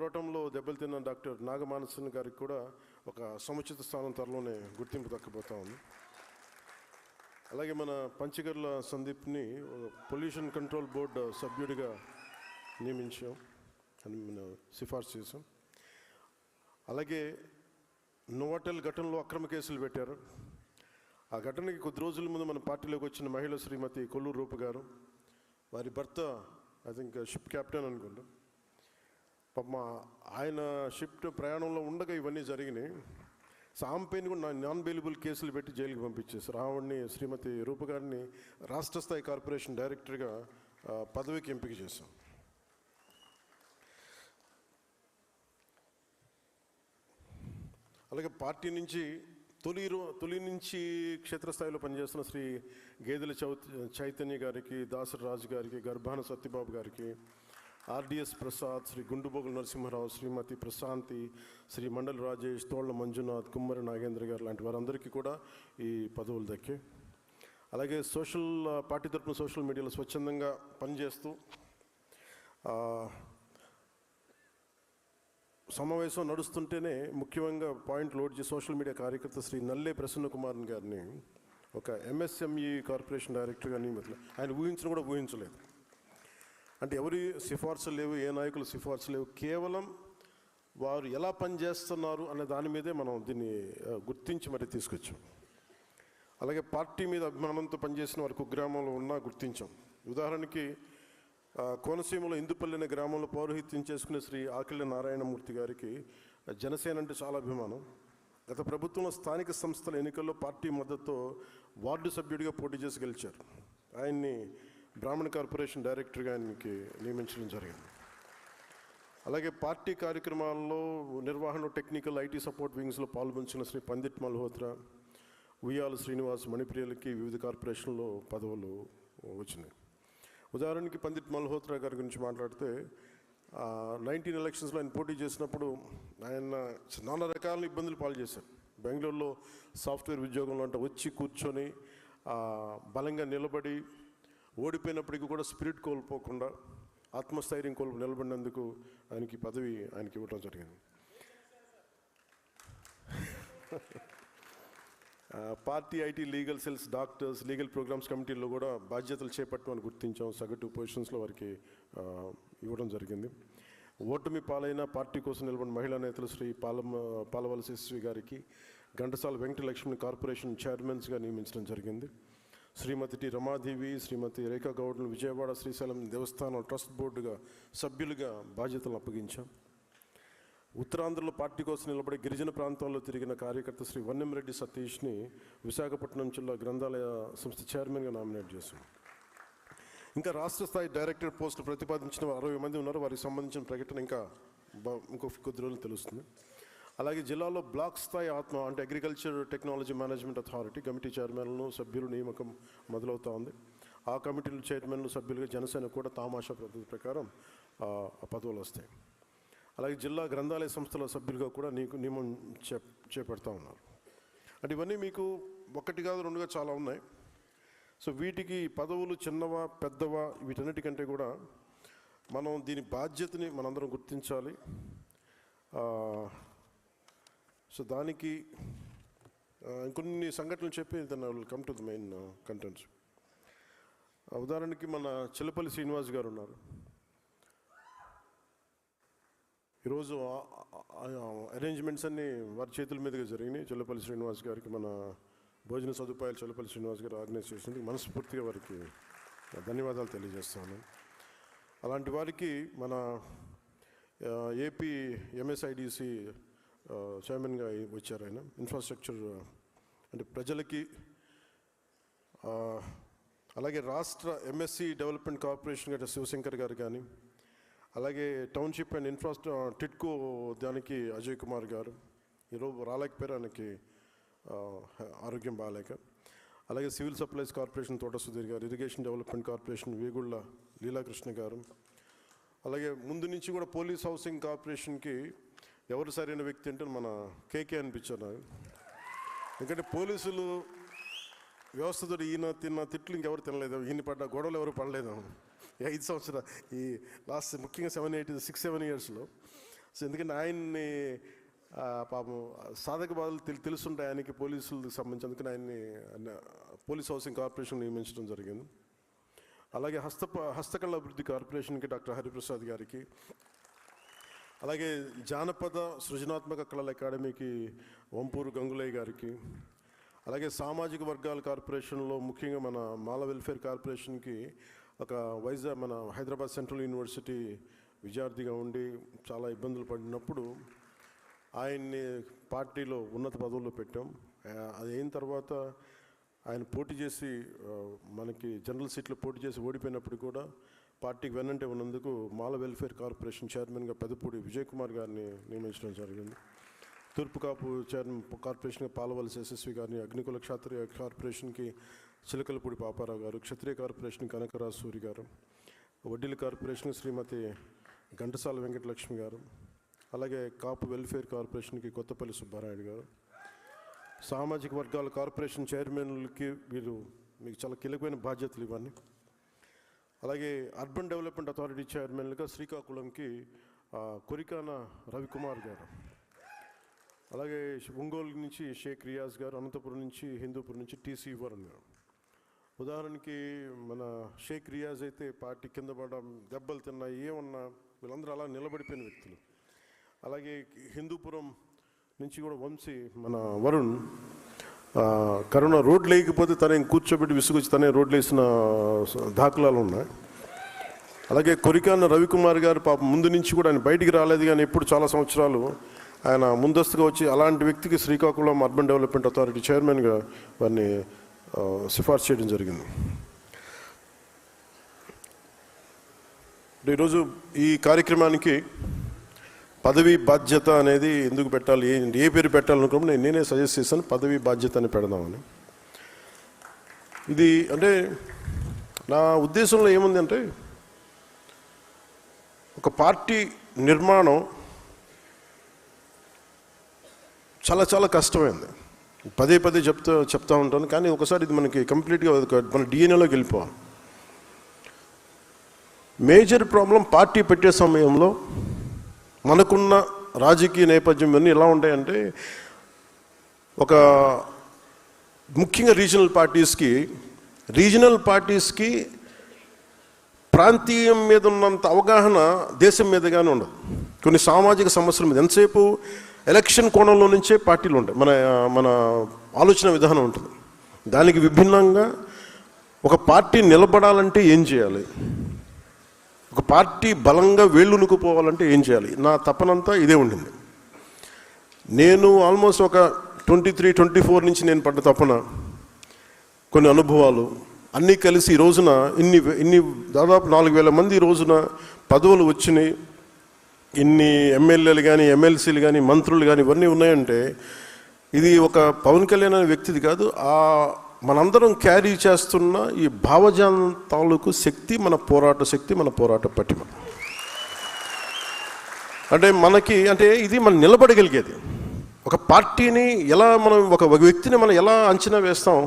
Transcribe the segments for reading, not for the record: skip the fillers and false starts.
పోరాటంలో దెబ్బతిన్న డాక్టర్ నాగమానసన్ గారికి కూడా ఒక సముచిత స్థానం త్వరలోనే గుర్తింపు దక్కబోతా ఉంది. అలాగే మన పంచగర్ల సందీప్ని పొల్యూషన్ కంట్రోల్ బోర్డు సభ్యుడిగా నియమించాం అని మనం సిఫార్సు చేసాం. అలాగే నోవాటెల్ ఘటనలో అక్రమ కేసులు పెట్టారు. ఆ ఘటనకి కొద్ది రోజుల ముందు మన పార్టీలోకి వచ్చిన మహిళ శ్రీమతి కొల్లూరు రూప గారు, వారి భర్త ఐ థింక్ షిప్ క్యాప్టెన్ అనుకుంటా, పాపం ఆయన షిప్ ప్రయాణంలో ఉండగా ఇవన్నీ జరిగినాయి. సాంపేని కూడా నాన్ బెయిలబుల్ కేసులు పెట్టి జైలుకి పంపించేశారు. ఆవిడ్ని శ్రీమతి రూప గారిని రాష్ట్ర స్థాయి కార్పొరేషన్ డైరెక్టర్గా పదవికి ఎంపిక చేశాం. అలాగే పార్టీ నుంచి తొలి నుంచి క్షేత్రస్థాయిలో పనిచేస్తున్న శ్రీ గేదెల చైతన్య గారికి, దాసరి రాజు గారికి, గర్భాన సత్యబాబు గారికి, ఆర్డిఎస్ ప్రసాద్, శ్రీ గుండుబోగుల నరసింహారావు, శ్రీమతి ప్రశాంతి, శ్రీ మండలి రాజేష్, తోళ్ల మంజునాథ్, కుమ్మరి నాగేంద్ర గారు లాంటి వారందరికీ కూడా ఈ పదవులు దక్కాయి. అలాగే పార్టీ తరపున సోషల్ మీడియాలో స్వచ్ఛందంగా పనిచేస్తూ సమావేశం నడుస్తుంటేనే ముఖ్యంగా పాయింట్ లోడ్ చేసి సోషల్ మీడియా కార్యకర్త శ్రీ నల్లే ప్రసన్న కుమార్ గారిని ఒక ఎంఎస్ఎంఈ కార్పొరేషన్ డైరెక్టర్గా నియమితులు. ఆయన ఊహించడం కూడా ఊహించలేదు. అంటే ఎవరి సిఫార్సులు లేవు, ఏ నాయకుల సిఫార్సు లేవు, కేవలం వారు ఎలా పనిచేస్తున్నారు అనే దాని మీదే మనం దీన్ని గుర్తించి మరి తీసుకొచ్చాం. అలాగే పార్టీ మీద అభిమానంతో పనిచేసిన వారికి కుగ్రామంలో ఉన్నా గుర్తించాం. ఉదాహరణకి కోనసీమలో ఇందుపల్లి అనే గ్రామంలో పౌరోహిత్యం చేసుకునే శ్రీ ఆకిళ్ళ నారాయణమూర్తి గారికి జనసేన అంటే చాలా అభిమానం. గత ప్రభుత్వంలో స్థానిక సంస్థల ఎన్నికల్లో పార్టీ మద్దతుతో వార్డు సభ్యుడిగా పోటీ చేసి గెలిచారు. ఆయన్ని బ్రాహ్మణ కార్పొరేషన్ డైరెక్టర్గా ఆయనకి నియమించడం జరిగింది. అలాగే పార్టీ కార్యక్రమాల్లో నిర్వహణ, టెక్నికల్, ఐటీ సపోర్ట్ వింగ్స్లో పాల్గొంచిన శ్రీ పండిట్ మల్హోత్రా, ఉయ్యాల శ్రీనివాస్, మణిప్రియలకి వివిధ కార్పొరేషన్లో పదవులు వచ్చినాయి. ఉదాహరణకి పండిట్ మల్హోత్రా గారి గురించి మాట్లాడితే 19 ఎలక్షన్స్లో ఆయన పోటీ చేసినప్పుడు ఆయన నానా రకాల ఇబ్బందులు పాలు చేశారు. బెంగళూరులో సాఫ్ట్వేర్ ఉద్యోగంలో అంటే వచ్చి కూర్చొని బలంగా నిలబడి ఓడిపోయినప్పటికీ కూడా స్పిరిట్ కోల్పోకుండా ఆత్మస్థైర్యం నిలబడినందుకు ఆయనకి పదవి ఆయనకి ఇవ్వడం జరిగింది. Party IT, legal cells, doctors, legal programmes కమిటీల్లో కూడా బాధ్యతలు చేపట్టమని గుర్తించాం. సగటు పొజిషన్స్లో వారికి ఇవ్వడం జరిగింది. ఓటమి పాలైన పార్టీ కోసం నిలబడిన మహిళా నేతలు శ్రీ పాలవలసి శ్రీ గారికి ఘంటసాల వెంకటలక్ష్మి కార్పొరేషన్ చైర్మన్స్గా నియమించడం జరిగింది. శ్రీమతి టి రమాదేవి, శ్రీమతి రేఖా గౌడ్ను విజయవాడ శ్రీశైలం దేవస్థానం ట్రస్ట్ బోర్డుగా సభ్యులుగా బాధ్యతలు అప్పగించాం. ఉత్తరాంధ్రలో పార్టీ కోసం నిలబడి గిరిజన ప్రాంతాల్లో తిరిగిన కార్యకర్త శ్రీ వన్నెంరెడ్డి సతీష్ని విశాఖపట్నం జిల్లా గ్రంథాలయ సంస్థ చైర్మన్గా నామినేట్ చేశాం. ఇంకా రాష్ట్ర స్థాయి డైరెక్టర్ పోస్టులు ప్రతిపాదించిన 60 మంది ఉన్నారు. వారికి సంబంధించిన ప్రకటన ఇంకో కొద్ది రోజులు తెలుస్తుంది. అలాగే జిల్లాలో బ్లాక్ స్థాయి అంటే agriculture technology management authority committee చైర్మన్లను సభ్యులు నియామకం మొదలవుతూ ఉంది. ఆ కమిటీలు చైర్మన్లు సభ్యులుగా జనసేన కూడా తామాషా పద్ధతి ప్రకారం ఆ పదవులు వస్తాయి. అలాగే జిల్లా గ్రంథాలయ సంస్థల సభ్యులుగా కూడా నియమం చేపడతా ఉన్నారు. అంటే ఇవన్నీ మీకు ఒకటి కాదు, రెండుగా చాలా ఉన్నాయి. సో వీటికి పదవులు చిన్నవా పెద్దవా వీటన్నిటికంటే కూడా మనం దీని బాధ్యతని మనందరం గుర్తించాలి. సో దానికి ఇంకొన్ని సంఘటనలు చెప్పి then I will come to the main contents. ఉదాహరణకి మన చిల్లపల్లి శ్రీనివాస్ గారు ఉన్నారు. ఈరోజు అరేంజ్మెంట్స్ అన్నీ వారి చేతుల మీదుగా జరిగినాయి. చిల్లపల్లి శ్రీనివాస్ గారికి మన భోజన సదుపాయాలు చిల్లపల్లి శ్రీనివాస్ గారు ఆర్గనైజ్ చేసింది. మనస్ఫూర్తిగా వారికి ధన్యవాదాలు తెలియజేస్తాను. అలాంటి వారికి మన ఏపీ ఎంఎస్ఐడిసి చైర్మన్గా వచ్చారు. ఆయన ఇన్ఫ్రాస్ట్రక్చర్ అంటే ప్రజలకి, అలాగే రాష్ట్ర ఎంఎస్సి డెవలప్మెంట్ కార్పొరేషన్ గట్రా శివశంకర్ గారు కానీ, అలాగే టౌన్షిప్ అండ్ టిట్కో దానికి అజయ్ కుమార్ గారు ఈరోజు రాలేకపోయారు, ఆయనకి ఆరోగ్యం బాగాలేక. అలాగే సివిల్ సప్లైస్ కార్పొరేషన్ తోట సుధీర్ గారు, irrigation development corporation Vegulla Leelakrishna గారు, అలాగే ముందు నుంచి కూడా పోలీస్ హౌసింగ్ కార్పొరేషన్కి ఎవరు సరైన వ్యక్తి అంటే మన కేకే అనిపించారు నాకు. ఎందుకంటే పోలీసులు వ్యవస్థతో ఈయన తిన్న తిట్లు ఇంకెవరు తినలేదు, ఈయన పడ్డ గొడవలు ఎవరు పడలేదు ఈ 5 సంవత్సరాలు, ఈ లాస్ట్ ముఖ్యంగా 6-7 ఇయర్స్లో. సో ఎందుకంటే ఆయన్ని పాపం సాధక బాధలు తెలుసుంటాయి ఆయనకి పోలీసులకు సంబంధించి, అందుకని ఆయన్ని పోలీస్ హౌసింగ్ కార్పొరేషన్ నియమించడం జరిగింది. అలాగే హస్తకళ అభివృద్ధి కార్పొరేషన్కి డాక్టర్ హరిప్రసాద్ గారికి, అలాగే జానపద సృజనాత్మక కళల అకాడమీకి వంపూరు గంగులయ్య గారికి, అలాగే సామాజిక వర్గాల కార్పొరేషన్లో ముఖ్యంగా మన మాల వెల్ఫేర్ కార్పొరేషన్కి ఒక మన హైదరాబాద్ సెంట్రల్ యూనివర్సిటీ విద్యార్థిగా ఉండి చాలా ఇబ్బందులు పడినప్పుడు ఆయన్ని పార్టీలో ఉన్నత పదవుల్లో పెట్టాం. అది అయిన తర్వాత ఆయన పోటీ చేసి మనకి జనరల్ సీట్లో పోటీ చేసి ఓడిపోయినప్పుడు కూడా పార్టీకి వెన్నంటే ఉన్నందుకు మాల వెల్ఫేర్ కార్పొరేషన్ చైర్మన్గా పెదపూడి విజయ్ కుమార్ గారిని నియమించడం జరిగింది. తూర్పు కాపు కార్పొరేషన్గా పాలవలసి యశస్వి గారిని, అగ్నికుల క్షత్రియ కార్పొరేషన్కి చిలకలపూడి పాపారావు గారు, క్షత్రియ కార్పొరేషన్ కనకరాజు సూరి గారు, వడ్డీల కార్పొరేషన్ శ్రీమతి ఘంటసాల వెంకటలక్ష్మి గారు, అలాగే కాపు వెల్ఫేర్ కార్పొరేషన్కి కొత్తపల్లి సుబ్బారాయుడు గారు, సామాజిక వర్గాల కార్పొరేషన్ చైర్మన్లకి వీళ్ళు మీకు చాలా కీలకమైన బాధ్యతలు ఇవన్నీ. అలాగే అర్బన్ డెవలప్మెంట్ అథారిటీ చైర్మన్లుగా శ్రీకాకుళంకి కొరికాన రవికుమార్ గారు, అలాగే ఒంగోలు నుంచి షేక్ రియాజ్ గారు, అనంతపురం నుంచి హిందూపురం నుంచి టీసీ వరుణ్ గారు. ఉదాహరణకి మన షేక్ రియాజ్ అయితే పార్టీ కింద పడడం, దెబ్బలు తిన్నా, ఏమన్నా వీళ్ళందరూ అలా నిలబడిపోయిన వ్యక్తులు. అలాగే హిందూపురం నుంచి కూడా వంశీ మన వరుణ్ కరోనా రోడ్లు వేయకపోతే తనే కూర్చోబెట్టి విసుగొచ్చి తనే రోడ్లు వేసిన దాఖలాలు ఉన్నాయి. అలాగే కొరికాన రవికుమార్ గారు పాపం ముందు నుంచి కూడా ఆయన బయటికి రాలేదు, కానీ ఎప్పుడు చాలా సంవత్సరాలు ఆయన ముందస్తుగా వచ్చి అలాంటి వ్యక్తికి శ్రీకాకుళం అర్బన్ డెవలప్మెంట్ అథారిటీ చైర్మన్గా వారిని సిఫార్సు చేయడం జరిగింది. ఈరోజు ఈ కార్యక్రమానికి పదవి బాధ్యత అనేది ఎందుకు పెట్టాలి, ఏ పేరు పెట్టాలనుకున్నప్పుడు నేనే సజెస్ట్ చేశాను, పదవి బాధ్యత అని పెడదామని. ఇది అంటే నా ఉద్దేశంలో ఏముంది అంటే, ఒక పార్టీ నిర్మాణం చాలా చాలా కష్టమైంది. పదే పదే చెప్తా ఉంటాను, కానీ ఒకసారి ఇది మనకి కంప్లీట్గా మన డిఎన్ఏలోకి వెళ్ళిపోవాలి. మేజర్ ప్రాబ్లం పార్టీ పెట్టే సమయంలో మనకున్న రాజకీయ నేపథ్యం ఇవన్నీ ఎలా ఉంటాయంటే, ఒక ముఖ్యంగా రీజనల్ పార్టీస్కి ప్రాంతీయం మీద ఉన్నంత అవగాహన దేశం మీదగానే ఉండదు. కొన్ని సామాజిక సమస్యల మీద ఎంతసేపు ఎలక్షన్ కోణంలో నుంచే పార్టీలు ఉంటాయి, మన ఆలోచన విధానం ఉంటుంది. దానికి విభిన్నంగా ఒక పార్టీ నిలబడాలంటే ఏం చేయాలి, ఒక పార్టీ బలంగా వేళ్ళునుకుపోవాలంటే ఏం చేయాలి, నా తపనంతా ఇదే ఉండింది. నేను ఆల్మోస్ట్ ఒక 23-24 నుంచి నేను పడ్డ తపన, కొన్ని అనుభవాలు అన్నీ కలిసి ఈ రోజున ఇన్ని దాదాపు 4,000 మంది ఈ రోజున పదవులు వచ్చినాయి. ఇన్ని ఎమ్మెల్యేలు కానీ, ఎమ్మెల్సీలు కానీ, మంత్రులు కానీ ఇవన్నీ ఉన్నాయంటే ఇది ఒక పవన్ కళ్యాణ్ అనే వ్యక్తిది కాదు, మనందరం క్యారీ చేస్తున్న ఈ భావజాలం తాలూకు శక్తి, మన పోరాట శక్తి, మన పోరాట పటిమ. అంటే మనకి అంటే ఇది మనం నిలబడగలిగేది. ఒక పార్టీని ఎలా మనం, ఒక వ్యక్తిని మనం ఎలా అంచనా వేస్తాం,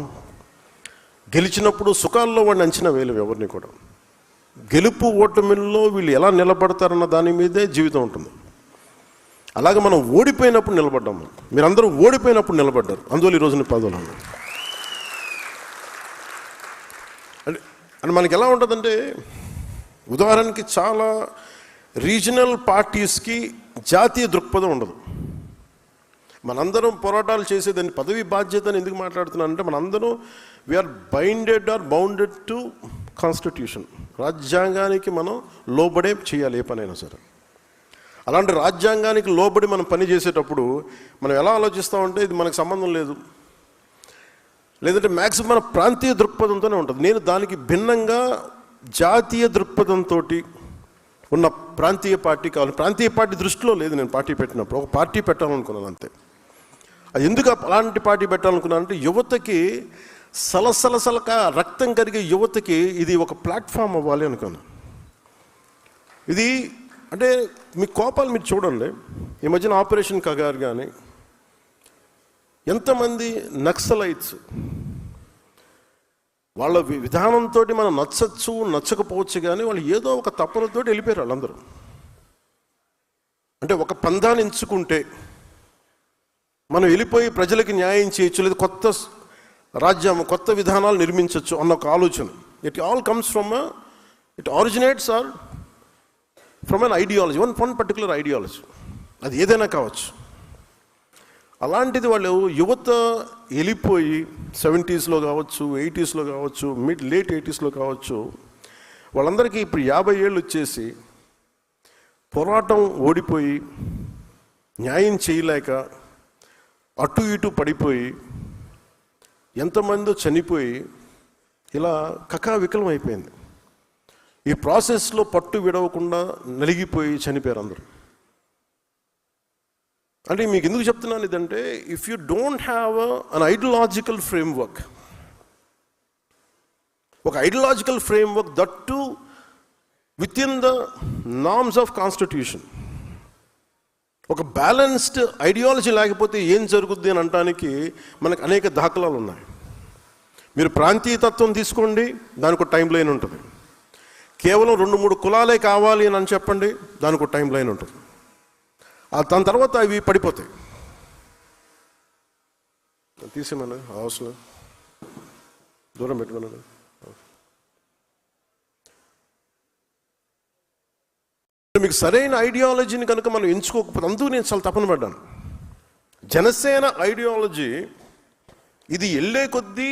గెలిచినప్పుడు సుఖాల్లో వాడిని అంచనా వేయలేము ఎవరిని కూడా. గెలుపు ఓటమిల్లో వీళ్ళు ఎలా నిలబడతారన్న దాని మీదే జీవితం ఉంటుంది. అలాగే మనం ఓడిపోయినప్పుడు నిలబడ్డాము, మీరందరూ ఓడిపోయినప్పుడు నిలబడ్డారు, అందువల్ల ఈరోజు పదవులు ఉన్నాయి. అంటే మనకి ఎలా ఉంటుందంటే, ఉదాహరణకి చాలా రీజనల్ పార్టీస్కి జాతీయ దృక్పథం ఉండదు. మనందరం పోరాటాలు చేసేదాన్ని పదవి బాధ్యతని ఎందుకు మాట్లాడుతున్నానంటే, మనందరం వీఆర్ బౌండెడ్ టు కాన్స్టిట్యూషన్. రాజ్యాంగానికి మనం లోబడే చేయాలి ఏ పనైనా సరే. అలాంటి రాజ్యాంగానికి లోబడి మనం పని చేసేటప్పుడు మనం ఎలా ఆలోచిస్తామంటే, ఇది మనకు సంబంధం లేదు, లేదంటే మ్యాక్సిమం మన ప్రాంతీయ దృక్పథంతోనే ఉంటుంది. నేను దానికి భిన్నంగా జాతీయ దృక్పథంతో ఉన్న ప్రాంతీయ పార్టీ కావాలి. ప్రాంతీయ పార్టీ దృష్టిలో లేదు నేను పార్టీ పెట్టినప్పుడు, ఒక పార్టీ పెట్టాలనుకున్నాను అంతే. అది ఎందుకు అలాంటి పార్టీ పెట్టాలనుకున్నానంటే, యువతకి సలసలసలక రక్తం కరిగే యువతకి ఇది ఒక ప్లాట్ఫామ్ అవ్వాలి అనుకున్నాను. ఇది అంటే మీ కోపాలు మీరు చూడండి, ఈ మధ్యన ఆపరేషన్ కగార్ కానీ, ఎంతమంది నక్సలైట్స్ వాళ్ళ విధానంతో మనం నచ్చకపోవచ్చు, కానీ వాళ్ళు ఏదో ఒక తపనతో వెళ్ళిపోయారు వాళ్ళందరూ. అంటే ఒక పందాన్ని ఎంచుకుంటే మనం వెళ్ళిపోయి ప్రజలకి న్యాయం చేయొచ్చు, లేదా కొత్త రాజ్యం కొత్త విధానాలు నిర్మించవచ్చు అన్న ఒక ఆలోచన. It all comes from it originates or from an ideology, one particular ideology. అది ఏదైనా కావచ్చు. అలాంటిది వాళ్ళు యువత వెళ్ళిపోయి 70s కావచ్చు, 80s కావచ్చు, లేట్ 80s కావచ్చు, వాళ్ళందరికీ ఇప్పుడు 50 ఏళ్ళు వచ్చేసి పోరాటం ఓడిపోయి న్యాయం చేయలేక అటు ఇటు పడిపోయి ఎంతమందో చనిపోయి ఇలా కకావికలం అయిపోయింది. ఈ ప్రాసెస్లో పట్టు విడవకుండా నలిగిపోయి చనిపోయారు అందరూ. అంటే మీకు ఎందుకు చెప్తున్నాను ఇదంటే, if you don't have an ideological framework, ఒక ideological framework that to with in the norms of constitution, ఒక బ్యాలెన్స్డ్ ఐడియాలజీ లేకపోతే ఏం జరుగుద్ది అని అనడానికి మనకు అనేక దాఖలాలు ఉన్నాయి. మీరు ప్రాంతీయతత్వం తీసుకోండి, దానికి ఒక టైం లైన్ ఉంటుంది. కేవలం 2-3 కులాలే కావాలి అని చెప్పండి, దానికి ఒక టైం లైన్ ఉంటుంది. దాని తర్వాత అవి పడిపోతాయి. తీసేమన్నా హౌస్లో దూరం పెట్టుకున్నాను. మీకు సరైన ఐడియాలజీని కనుక మనం ఎంచుకోకపోతే, అందుకు నేను చాలా తపన పడ్డాను. జనసేన ఐడియాలజీ ఇది వెళ్ళే కొద్దీ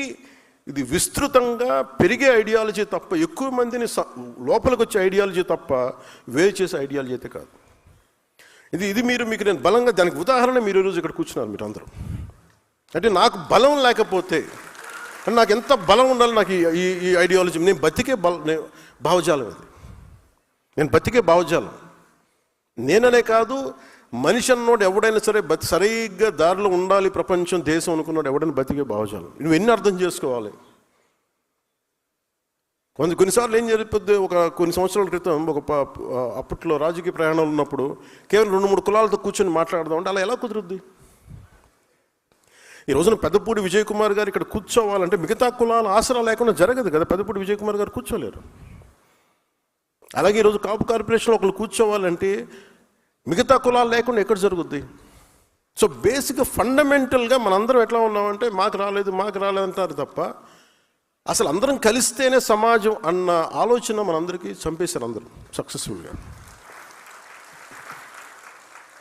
ఇది విస్తృతంగా పెరిగే ఐడియాలజీ తప్ప, ఎక్కువ మందిని లోపలికి వచ్చే ఐడియాలజీ తప్ప వేరు చేసే ఐడియాలజీ అయితే కాదు. ఇది మీకు నేను బలంగా, దానికి ఉదాహరణ మీరు ఈరోజు ఇక్కడ కూర్చున్నారు మీరు అందరూ. అంటే నాకు బలం లేకపోతే, అంటే నాకు ఎంత బలం ఉండాలి నాకు ఈ ఐడియాలజీ, నేను బతికే భావజాలం అది, నేను బతికే భావజాలం. నేననే కాదు, మనిషి అన్నోడు ఎవడైనా సరే సరిగ్గా దారిలో ఉండాలి ప్రపంచం దేశం అనుకున్నాడు ఎవడైనా బతికే భావజాలం. నువ్వు ఎన్ని అర్థం చేసుకోవాలి. కొన్నిసార్లు ఏం జరిగిపోద్ది, కొన్ని సంవత్సరాల క్రితం అప్పట్లో రాజకీయ ప్రయాణాలు ఉన్నప్పుడు కేవలం 2-3 కులాలతో కూర్చొని మాట్లాడదాం అంటే అలా ఎలా కుదురుద్ది? ఈ రోజున పెద్దపూడి విజయ్ కుమార్ గారు ఇక్కడ కూర్చోవాలంటే మిగతా కులాల ఆసరా లేకుండా జరగదు కదా. పెద్దపూడి విజయ్ కుమార్ గారు కూర్చోలేరు. అలాగే ఈరోజు కాపు కార్పొరేషన్లో ఒకళ్ళు కూర్చోవాలంటే మిగతా కులాలు లేకుండా ఎక్కడ జరుగుద్ది? సో బేసిక్గా ఫండమెంటల్గా మనందరం ఎట్లా ఉన్నామంటే మాకు రాలేదు అంటారు తప్ప, అసలు అందరం కలిస్తేనే సమాజం అన్న ఆలోచన మనందరికీ చంపేశారు అందరూ సక్సెస్ఫుల్గా.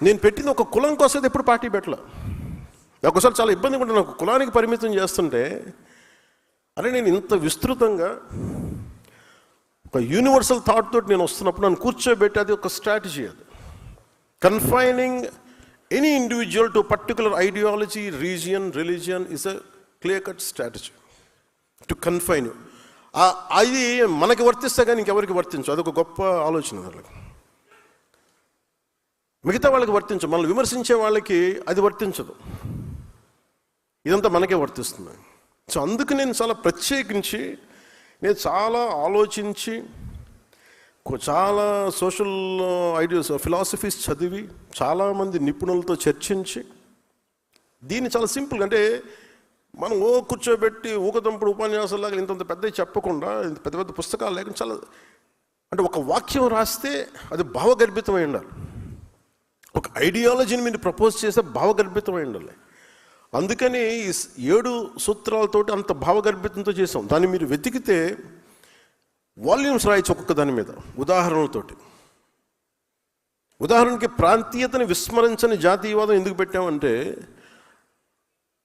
నేను పెట్టింది ఒక కులం కోసం ఎప్పుడు పార్టీ పెట్టలే. ఒకసారి చాలా ఇబ్బందిగా ఉంటుంది నాకు, కులానికి పరిమితం చేస్తుంటే అరే నేను ఇంత విస్తృతంగా ఒక యూనివర్సల్ థాట్ తోటి నేను వస్తున్నప్పుడు నన్ను కూర్చోబెట్టి, అది ఒక స్ట్రాటజీ. అది confining any individual to particular ideology, region, religion is a clear cut strategy to confine. అది మనకి వర్తిస్తే కానీ ఇంకెవరికి వర్తించు. అదొక గొప్ప ఆలోచన. వాళ్ళకి మిగతా వాళ్ళకి వర్తించు, మనల్ని విమర్శించే వాళ్ళకి అది వర్తించదు. ఇదంతా మనకే వర్తిస్తుంది. సో అందుకు నేను చాలా ప్రత్యేకించి, నేను చాలా ఆలోచించి, చాలా సోషల్ ఐడియాస్ ఫిలాసఫీస్ చదివి, చాలామంది నిపుణులతో చర్చించి, దీన్ని చాలా సింపుల్, అంటే మనం కూర్చోబెట్టి ఊకదంపుడు ఉపన్యాసాలాగా ఇంత పెద్దవి చెప్పకుండా, ఇంత పెద్ద పెద్ద పుస్తకాలు లేకుండా చాలా, అంటే ఒక వాక్యం రాస్తే అది భావగర్భితమై ఉండాలి. ఒక ఐడియాలజీని మీరు ప్రపోజ్ చేస్తే భావగర్భితమై ఉండాలి. అందుకని ఈ 7 సూత్రాలతోటి అంత భావగర్భితంతో చేసాం. దాన్ని మీరు వెతికితే వాల్యూమ్స్ రాయొచ్చు ఒక్కొక్క దాని మీద ఉదాహరణలతోటి. ఉదాహరణకి ప్రాంతీయతని విస్మరించని జాతీయవాదం ఎందుకు పెట్టామంటే,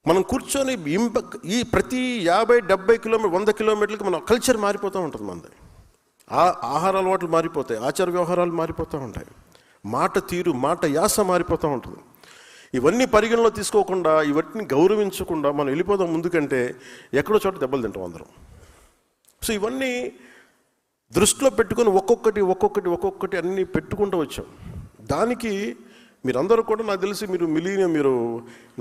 మనం కూర్చొని ఈ ప్రతి 50-70 కిలోమీటర్ 100 కిలోమీటర్లకి మన కల్చర్ మారిపోతూ ఉంటుంది. మనది ఆహార అలవాట్లు మారిపోతాయి, ఆచార వ్యవహారాలు మారిపోతూ ఉంటాయి, మాట తీరు, మాట యాస మారిపోతూ ఉంటుంది. ఇవన్నీ పరిగణలో తీసుకోకుండా, ఇవన్నీ గౌరవించకుండా మనం వెళ్ళిపోదాం ముందుకంటే ఎక్కడో చోట దెబ్బలు తింటాం అందరం. సో ఇవన్నీ దృష్టిలో పెట్టుకొని ఒక్కొక్కటి అన్నీ పెట్టుకుంటూ వచ్చాం. దానికి మీరందరూ కూడా నాకు తెలిసి మీరు మీరు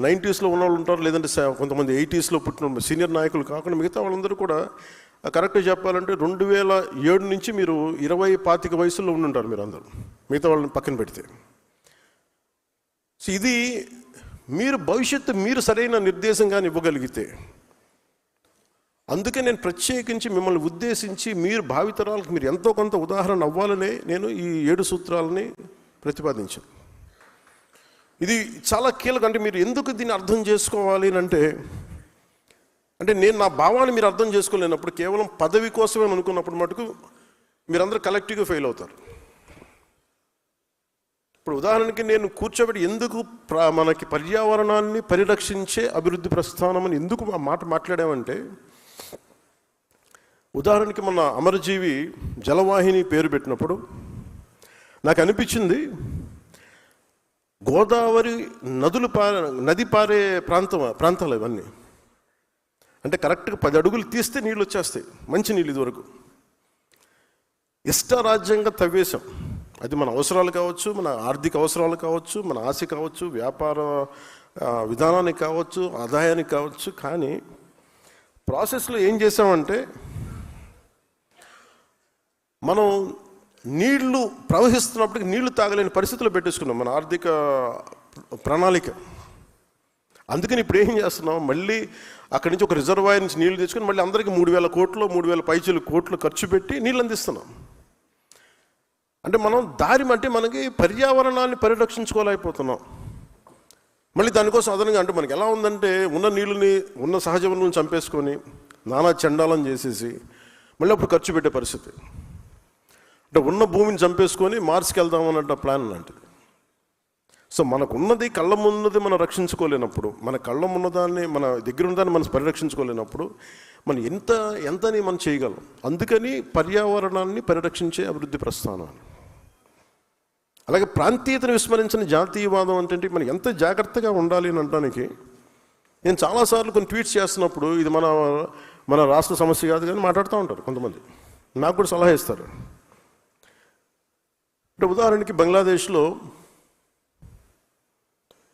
90s ఉన్న వాళ్ళు ఉంటారు, లేదంటే కొంతమంది 80s పుట్టిన సీనియర్ నాయకులు కాకుండా మిగతా వాళ్ళందరూ కూడా కరెక్ట్గా చెప్పాలంటే 2007 నుంచి మీరు 20-25 వయసులో ఉండుంటారు మీరు అందరూ, మిగతా వాళ్ళని పక్కన పెడితే. సో ఇది మీరు భవిష్యత్తు మీరు సరైన నిర్దేశంగానే ఇవ్వగలిగితే, అందుకే నేను ప్రత్యేకించి మిమ్మల్ని ఉద్దేశించి మీరు భావితరాలకు మీరు ఎంతో కొంత ఉదాహరణ అవ్వాలనే నేను ఈ 7 సూత్రాలని ప్రతిపాదించాను. ఇది చాలా కీలకం. అంటే మీరు ఎందుకు దీన్ని అర్థం చేసుకోవాలి అంటే నేను నా భావాన్ని మీరు అర్థం చేసుకోలేనప్పుడు, కేవలం పదవి కోసమే అనుకున్నప్పుడు మటుకు మీరందరూ కలెక్టివ్గా ఫెయిల్ అవుతారు. ఇప్పుడు ఉదాహరణకి నేను కూర్చోబెట్టి ఎందుకు మనకి పర్యావరణాన్ని పరిరక్షించే అభివృద్ధి ప్రస్థానం అని ఎందుకు ఆ మాట మాట్లాడామంటే, ఉదాహరణకి మన అమరజీవి జలవాహిని పేరు పెట్టినప్పుడు నాకు అనిపించింది, గోదావరి నది పారే ప్రాంతాలు ఇవన్నీ. అంటే కరెక్ట్గా 10 అడుగులు తీస్తే నీళ్ళు వచ్చేస్తాయి, మంచి నీళ్ళు. ఇదివరకు ఇష్టారాజ్యంగా తవ్వేశాం. అది మన అవసరాలు కావచ్చు, మన ఆర్థిక అవసరాలు కావచ్చు, మన ఆశ కావచ్చు, వ్యాపార విధానానికి కావచ్చు, ఆదాయానికి కావచ్చు. కానీ ప్రాసెస్లో ఏం చేసామంటే, మనం నీళ్లు ప్రవహిస్తున్నప్పటికీ నీళ్లు తాగలేని పరిస్థితులు పెట్టేసుకున్నాం మన ఆర్థిక ప్రణాళిక. అందుకని ఇప్పుడు ఏం చేస్తున్నాం, మళ్ళీ అక్కడి నుంచి ఒక రిజర్వాయర్ నుంచి నీళ్లు తెచ్చుకొని మళ్ళీ అందరికీ 3,000 కోట్లు 3,000 పైచీలు కోట్లు ఖర్చు పెట్టి నీళ్ళు అందిస్తున్నాం. అంటే మనం మనకి పర్యావరణాన్ని పరిరక్షించుకోలేకపోతున్నాం. మళ్ళీ దానికోసం అదనంగా అంటే మనకి ఎలా ఉందంటే, ఉన్న నీళ్ళని ఉన్న సహజ వనరులను చంపేసుకొని నానా చండాలం చేసేసి మళ్ళీ అప్పుడు ఖర్చు పెట్టే పరిస్థితి. అంటే ఉన్న భూమిని చంపేసుకొని మార్స్కి వెళ్దామన్నట్టు ప్లాన్ లాంటిది. సో మనకున్నది కళ్ళ ముందుది మనం రక్షించుకోలేనప్పుడు, మన కళ్ళ ఉన్నదాన్ని, మన దగ్గర ఉన్నదాన్ని మనం పరిరక్షించుకోలేనప్పుడు మనం ఎంతని మనం చేయగలం. అందుకని పర్యావరణాన్ని పరిరక్షించే అభివృద్ధి ప్రస్థానం. అలాగే ప్రాంతీయతను విస్మరించిన జాతీయవాదం అంటే మనం ఎంత జాగ్రత్తగా ఉండాలి అని అనడానికి, నేను చాలాసార్లు కొన్ని ట్వీట్స్ చేస్తున్నప్పుడు ఇది మన రాష్ట్ర సమస్య కాదు కానీ మాట్లాడుతూ ఉంటారు కొంతమంది, నాకు కూడా సలహా ఇస్తారు. అంటే ఉదాహరణకి బంగ్లాదేశ్లో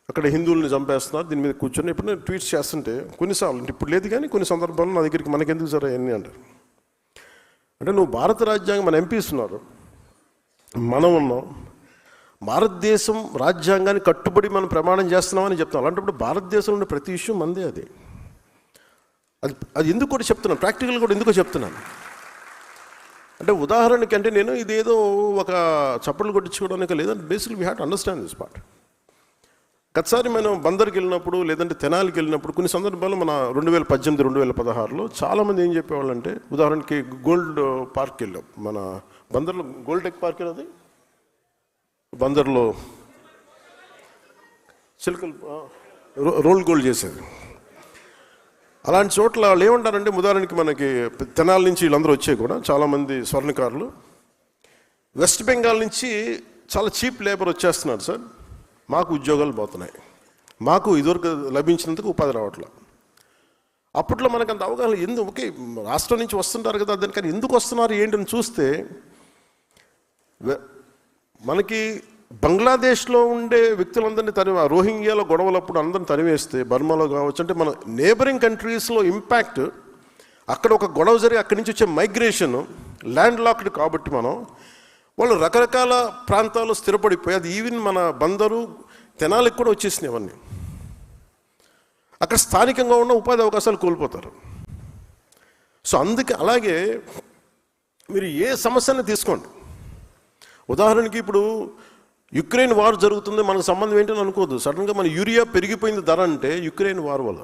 అక్కడ హిందువుల్ని చంపేస్తున్నారు, దీని మీద కూర్చొని ఇప్పుడు నేను ట్వీట్స్ చేస్తుంటే కొన్నిసార్లు, ఇప్పుడు లేదు కానీ కొన్ని సందర్భాల్లో నా దగ్గరికి మనకెందుకు సరే అన్నీ అంటారు. అంటే నువ్వు భారత రాజ్యాంగం, మన ఎంపీస్ ఉన్నారు, మనం ఉన్నాం, భారతదేశం రాజ్యాంగాన్ని కట్టుబడి మనం ప్రమాణం చేస్తున్నామని చెప్తాం. అలాంటప్పుడు భారతదేశంలో ఉండే ప్రతి విషయం మందే. అది ఎందుకు కూడా చెప్తున్నాను, ప్రాక్టికల్ కూడా ఎందుకో చెప్తున్నాను. అంటే ఉదాహరణకి అంటే నేను ఇదేదో ఒక చప్పట్లు కొట్టించుకోవడానికి లేదంటే basically we have to understand this part. గతసారి మనం బందర్కి వెళ్ళినప్పుడు లేదంటే తెనాలికి వెళ్ళినప్పుడు కొన్ని సందర్భాల్లో మన 2018, 2016లో చాలామంది ఏం చెప్పేవాళ్ళు అంటే, ఉదాహరణకి గోల్డ్ పార్క్ వెళ్ళాం, మన బందర్లో గోల్డ్ టెక్ పార్క్ అది బందర్లో చిలుకలు రోల్ గోల్డ్ చేసేది. అలాంటి చోట్ల వాళ్ళు ఏమంటారంటే, ఉదాహరణకి మనకి తెనాల నుంచి వీళ్ళందరూ వచ్చాయి కూడా చాలామంది స్వర్ణకారులు, వెస్ట్ బెంగాల్ నుంచి చాలా చీప్ లేబర్ వచ్చేస్తున్నారు సార్, మాకు ఉద్యోగాలు పోతున్నాయి, మాకు ఇదివరకు లభించినందుకు ఉపాధి రావట్లేదు. అప్పట్లో మనకు అంత అవగాహన ఎందుకు, ఓకే రాష్ట్రం నుంచి వస్తుంటారు కదా దాని, కానీ ఎందుకు వస్తున్నారు ఏంటని చూస్తే మనకి బంగ్లాదేశ్లో ఉండే వ్యక్తులందరినీ రోహింగ్యాలో గొడవలప్పుడు అందరిని తరివేస్తే, బర్మాలో కావచ్చు, అంటే మన నేబరింగ్ కంట్రీస్లో ఇంపాక్ట్, అక్కడ ఒక గొడవ జరిగి అక్కడి నుంచి వచ్చే మైగ్రేషన్ ల్యాండ్ లాక్డ్ కాబట్టి వాళ్ళు రకరకాల ప్రాంతాల్లో స్థిరపడిపోయి, అది ఈవెన్ మన బందరు తెనాలికి కూడా వచ్చేసినాయి అవన్నీ. అక్కడ స్థానికంగా ఉన్న ఉపాధి అవకాశాలు కోల్పోతారు. సో అందుకే అలాగే మీరు ఏ సమస్యని తీసుకోండి, ఉదాహరణకి ఇప్పుడు యుక్రెయిన్ వార్ జరుగుతుంది, మనకు సంబంధం ఏంటని అనుకోవద్దు. సడన్గా మన యూరియా పెరిగిపోయింది ధర అంటే యుక్రెయిన్ వార్ వల్ల.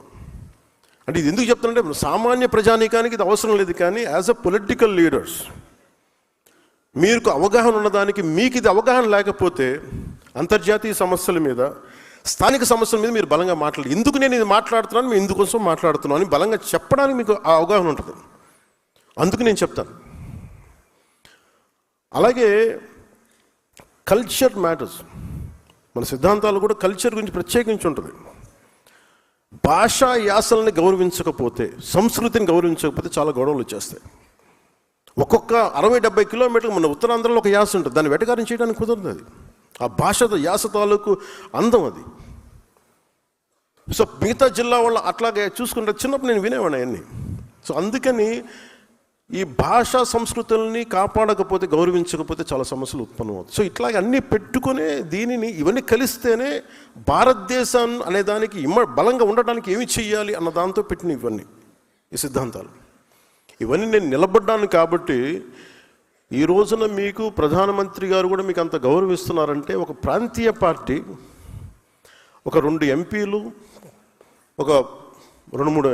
అంటే ఇది ఎందుకు చెప్తానంటే, సామాన్య ప్రజానీకానికి ఇది అవసరం లేదు, కానీ యాజ్ అ పొలిటికల్ లీడర్స్ మీకు అవగాహన ఉన్నదానికి, మీకు ఇది అవగాహన లేకపోతే అంతర్జాతీయ సమస్యల మీద, స్థానిక సమస్యల మీద మీరు బలంగా మాట్లాడాలి. ఎందుకు నేను ఇది మాట్లాడుతున్నాను, మేము ఇందుకోసం మాట్లాడుతున్నాను అని బలంగా చెప్పడానికి మీకు ఆ అవగాహన ఉంటుంది. అందుకు నేను చెప్తాను. అలాగే కల్చర్ మ్యాటర్స్, మన సిద్ధాంతాలు కూడా కల్చర్ గురించి ప్రత్యేకించి ఉంటుంది. భాషా యాసల్ని గౌరవించకపోతే, సంస్కృతిని గౌరవించకపోతే చాలా గొడవలు వచ్చేస్తాయి. ఒక్కొక్క 60-70 కిలోమీటర్లు మన ఉత్తరాంధ్రలో ఒక యాస ఉంటుంది, దాన్ని వెటకారం చేయడానికి కుదరదు. అది ఆ భాషతో యాస తాలూకు అందం అది. సో మిగతా జిల్లా వాళ్ళు అట్లాగే చూసుకుంటే చిన్నప్పుడు నేను వినేవాడిని అవన్నీ. సో అందుకని ఈ భాషా సంస్కృతుల్ని కాపాడకపోతే, గౌరవించకపోతే చాలా సమస్యలు ఉత్పన్నమవుతాయి. సో ఇట్లాగే అన్నీ పెట్టుకునే ఇవన్నీ కలిస్తేనే భారతదేశం అనే దానికి బలంగా ఉండడానికి ఏమి చెయ్యాలి అన్న దాంతో పెట్టిన ఇవన్నీ ఈ సిద్ధాంతాలు. ఇవన్నీ నేను నిలబడ్డాను కాబట్టి ఈ రోజున మీకు ప్రధానమంత్రి గారు కూడా మీకు అంత గౌరవిస్తున్నారంటే, ఒక ప్రాంతీయ పార్టీ ఒక 2 ఎంపీలు, ఒక 2-3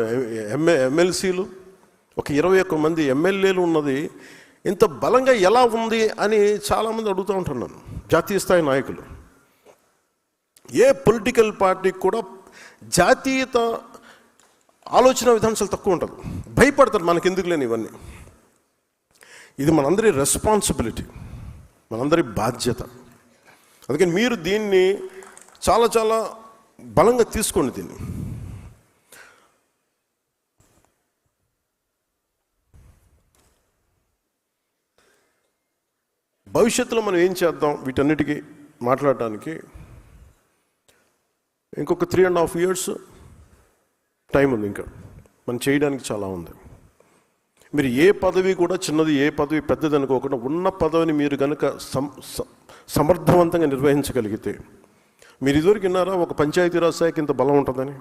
ఎమ్మెల్సీలు, ఒక 21 మంది ఎమ్మెల్యేలు ఉన్నది ఇంత బలంగా ఎలా ఉంది అని చాలామంది అడుగుతూ ఉంటున్నాను. జాతీయ స్థాయి నాయకులు, ఏ పొలిటికల్ పార్టీకి కూడా జాతీయత ఆలోచన విధానం చాలా తక్కువ ఉంటుంది. భయపడతారు, మనకి ఎందుకు లేని ఇవన్నీ. ఇది మనందరి రెస్పాన్సిబిలిటీ, మనందరి బాధ్యత. అందుకని మీరు దీన్ని చాలా చాలా బలంగా తీసుకోండి. దీన్ని భవిష్యత్తులో మనం ఏం చేద్దాం వీటన్నిటికీ మాట్లాడటానికి ఇంకొక 3.5 years టైం ఉంది. ఇంకా మనం చేయడానికి చాలా ఉంది. మీరు ఏ పదవి కూడా చిన్నది, ఏ పదవి పెద్దది అనుకోకుండా ఉన్న పదవిని మీరు కనుక సమర్థవంతంగా నిర్వహించగలిగితే, మీరు ఇదివరకు విన్నారా ఒక పంచాయతీరాజ్ శాఖ ఇంత బలం ఉంటుందని,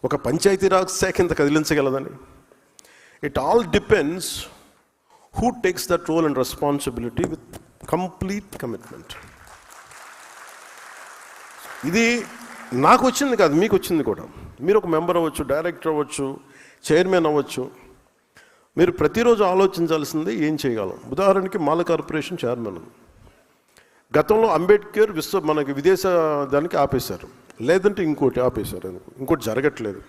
ఒక పంచాయతీరాజ్ శాఖ ఇంత కదిలించగలదని? It all depends who takes that role and responsibility with complete commitment. ఇది నాకు వచ్చింది కాదు, మీకు వచ్చింది కూడా. మీరు ఒక మెంబర్ అవ్వచ్చు, డైరెక్టర్ అవ్వచ్చు, చైర్మన్ అవ్వచ్చు. మీరు ప్రతిరోజు ఆలోచించాల్సింది ఏం చేయగలం. ఉదాహరణకి మాల కార్పొరేషన్ చైర్మన్, గతంలో అంబేద్కర్ మనకి విదేశ దానికి ఆపేశారు, లేదంటే ఇంకోటి ఆపేశారు, ఇంకోటి జరగట్లేదు.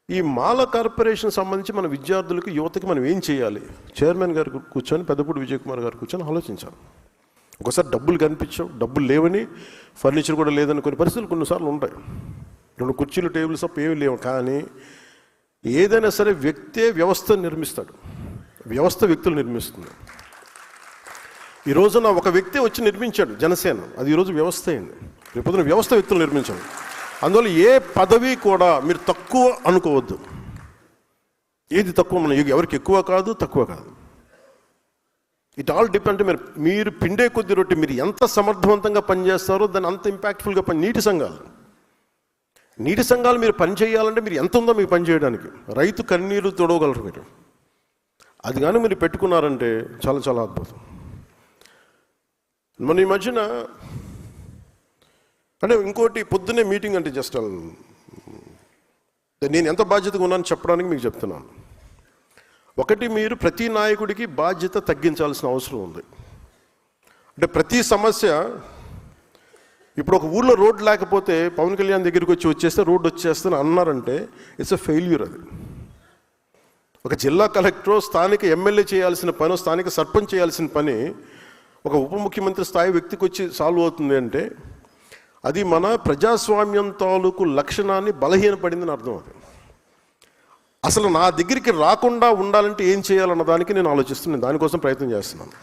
ఈ మాల కార్పొరేషన్ సంబంధించి మన విద్యార్థులకు, యువతకి మనం ఏం చేయాలి? చైర్మన్ గారు కూర్చొని, పెద్దపూడి విజయ్ కుమార్ గారు కూర్చొని ఆలోచించాలి. ఒకసారి డబ్బులు కనిపించావు, డబ్బులు లేవని, ఫర్నిచర్ కూడా లేదని కొన్ని పరిస్థితులు కొన్నిసార్లు ఉంటాయి. 2 కుర్చీలు, టేబుల్స్ తప్ప ఏమీ లేవు. కానీ ఏదైనా సరే వ్యక్తే వ్యవస్థను నిర్మిస్తాడు, వ్యవస్థ వ్యక్తులు నిర్మిస్తుంది. ఈ రోజున ఒక వ్యక్తి వచ్చి నిర్మించాడు జనసేన, అది ఈరోజు వ్యవస్థ అయింది. రేపొద్దున వ్యవస్థ వ్యక్తులు నిర్మించాడు. అందువల్ల ఏ పదవి కూడా మీరు తక్కువ అనుకోవద్దు. ఏది తక్కువ, మన ఎవరికి ఎక్కువ కాదు, తక్కువ కాదు. It all depend. మీరు పిండే కొద్ది రొట్టె, మీరు ఎంత సమర్థవంతంగా పనిచేస్తారో దాన్ని అంత ఇంపాక్ట్ఫుల్గా నీటి సంఘాలు మీరు పని చేయాలంటే మీరు ఎంత ఉందో మీకు పని చేయడానికి. రైతు కన్నీరు తొడవగలరు మీరు. అది కానీ మీరు పెట్టుకున్నారంటే చాలా చాలా అద్భుతం. మన ఈ మధ్యన అంటే ఇంకోటి, పొద్దున్నే మీటింగ్ అంటే జస్ట్ నేను ఎంత బాధ్యతగా ఉన్నాను చెప్పడానికి మీకు చెప్తున్నాను. ఒకటి, మీరు ప్రతి నాయకుడికి బాధ్యత తగ్గించాల్సిన అవసరం ఉంది. అంటే ప్రతి సమస్య, ఇప్పుడు ఒక ఊళ్ళో రోడ్డు లేకపోతే పవన్ కళ్యాణ్ దగ్గరికి వచ్చేస్తే రోడ్డు వచ్చేస్తే అన్నారంటే ఇట్స్ ఎ ఫెయిల్యూర్. అది ఒక జిల్లా కలెక్టర్, స్థానిక ఎమ్మెల్యే చేయాల్సిన పని, స్థానిక సర్పంచ్ చేయాల్సిన పని ఒక ఉప ముఖ్యమంత్రి స్థాయి వ్యక్తికి వచ్చి సాల్వ్ అవుతుంది అంటే అది మన ప్రజాస్వామ్యం తాలూకు లక్షణాన్ని బలహీనపడిందని అర్థం. అది అసలు నా దగ్గరికి రాకుండా ఉండాలంటే ఏం చేయాలన్న దానికి నేను ఆలోచిస్తున్నాను, దానికోసం ప్రయత్నం చేస్తున్నాను.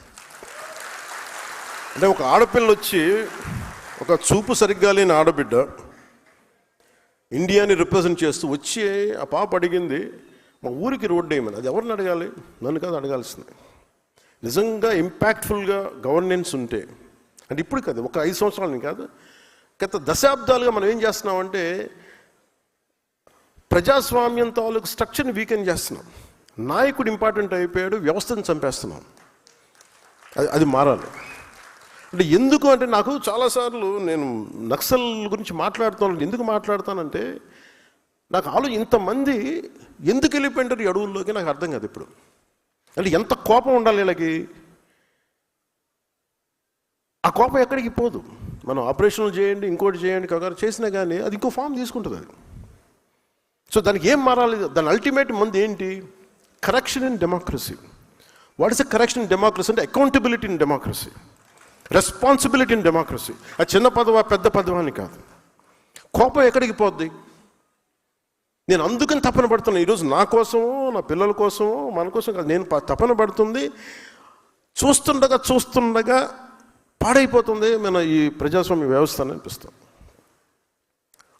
అంటే ఒక ఆడపిల్ల వచ్చి, ఒక చూపు సరిగ్గా లేని ఆడబిడ్డ ఇండియాని రిప్రజెంట్ చేస్తూ వచ్చి ఆ పాప అడిగింది, మా ఊరికి రోడ్డు వేయమని. అది ఎవరిని అడగాలి? నన్ను కాదు అడగాల్సింది. నిజంగా ఇంపాక్ట్ఫుల్గా గవర్నెన్స్ ఉంటే, అంటే ఇప్పుడు కాదు, ఒక 5 సంవత్సరాలని కాదు, గత దశాబ్దాలుగా మనం ఏం చేస్తున్నామంటే ప్రజాస్వామ్యం తాలూకు స్ట్రక్చర్ని వీకెన్ చేస్తున్నాం. నాయకుడు ఇంపార్టెంట్ అయిపోయాడు, వ్యవస్థను చంపేస్తున్నాం. అది మారాలి. అంటే ఎందుకు అంటే, నాకు చాలాసార్లు నేను నక్సల్ గురించి మాట్లాడుతాను. ఎందుకు మాట్లాడతానంటే, నాకు ఇంతమంది ఎందుకు వెళ్ళిపోయింటారు ఈ అడవుల్లోకి నాకు అర్థం కాదు ఇప్పుడు. అంటే ఎంత కోపం ఉండాలి వీళ్ళకి. ఆ కోపం ఎక్కడికి పోదు. మనం ఆపరేషన్లు చేయండి, ఇంకోటి చేయండి, కగారు చేసినా కానీ అది ఇంకో ఫామ్ తీసుకుంటుంది. అది సో దానికి ఏం మారాలి? దాని అల్టిమేట్ మంది ఏంటి? Correction in democracy. What is a correction in democracy అంటే accountability in democracy, responsibility in democracy. అది చిన్న పదవా పెద్ద పదవా అని కాదు. కోపం ఎక్కడికి పోద్ది? నేను అందుకని తపన పడుతున్నాను ఈరోజు, నా కోసమో, నా పిల్లల కోసమో, మన కోసం కాదు. నేను తపన పడుతుంది, చూస్తుండగా పాడైపోతుంది మన ఈ ప్రజాస్వామ్య వ్యవస్థ అని అనిపిస్తుంది.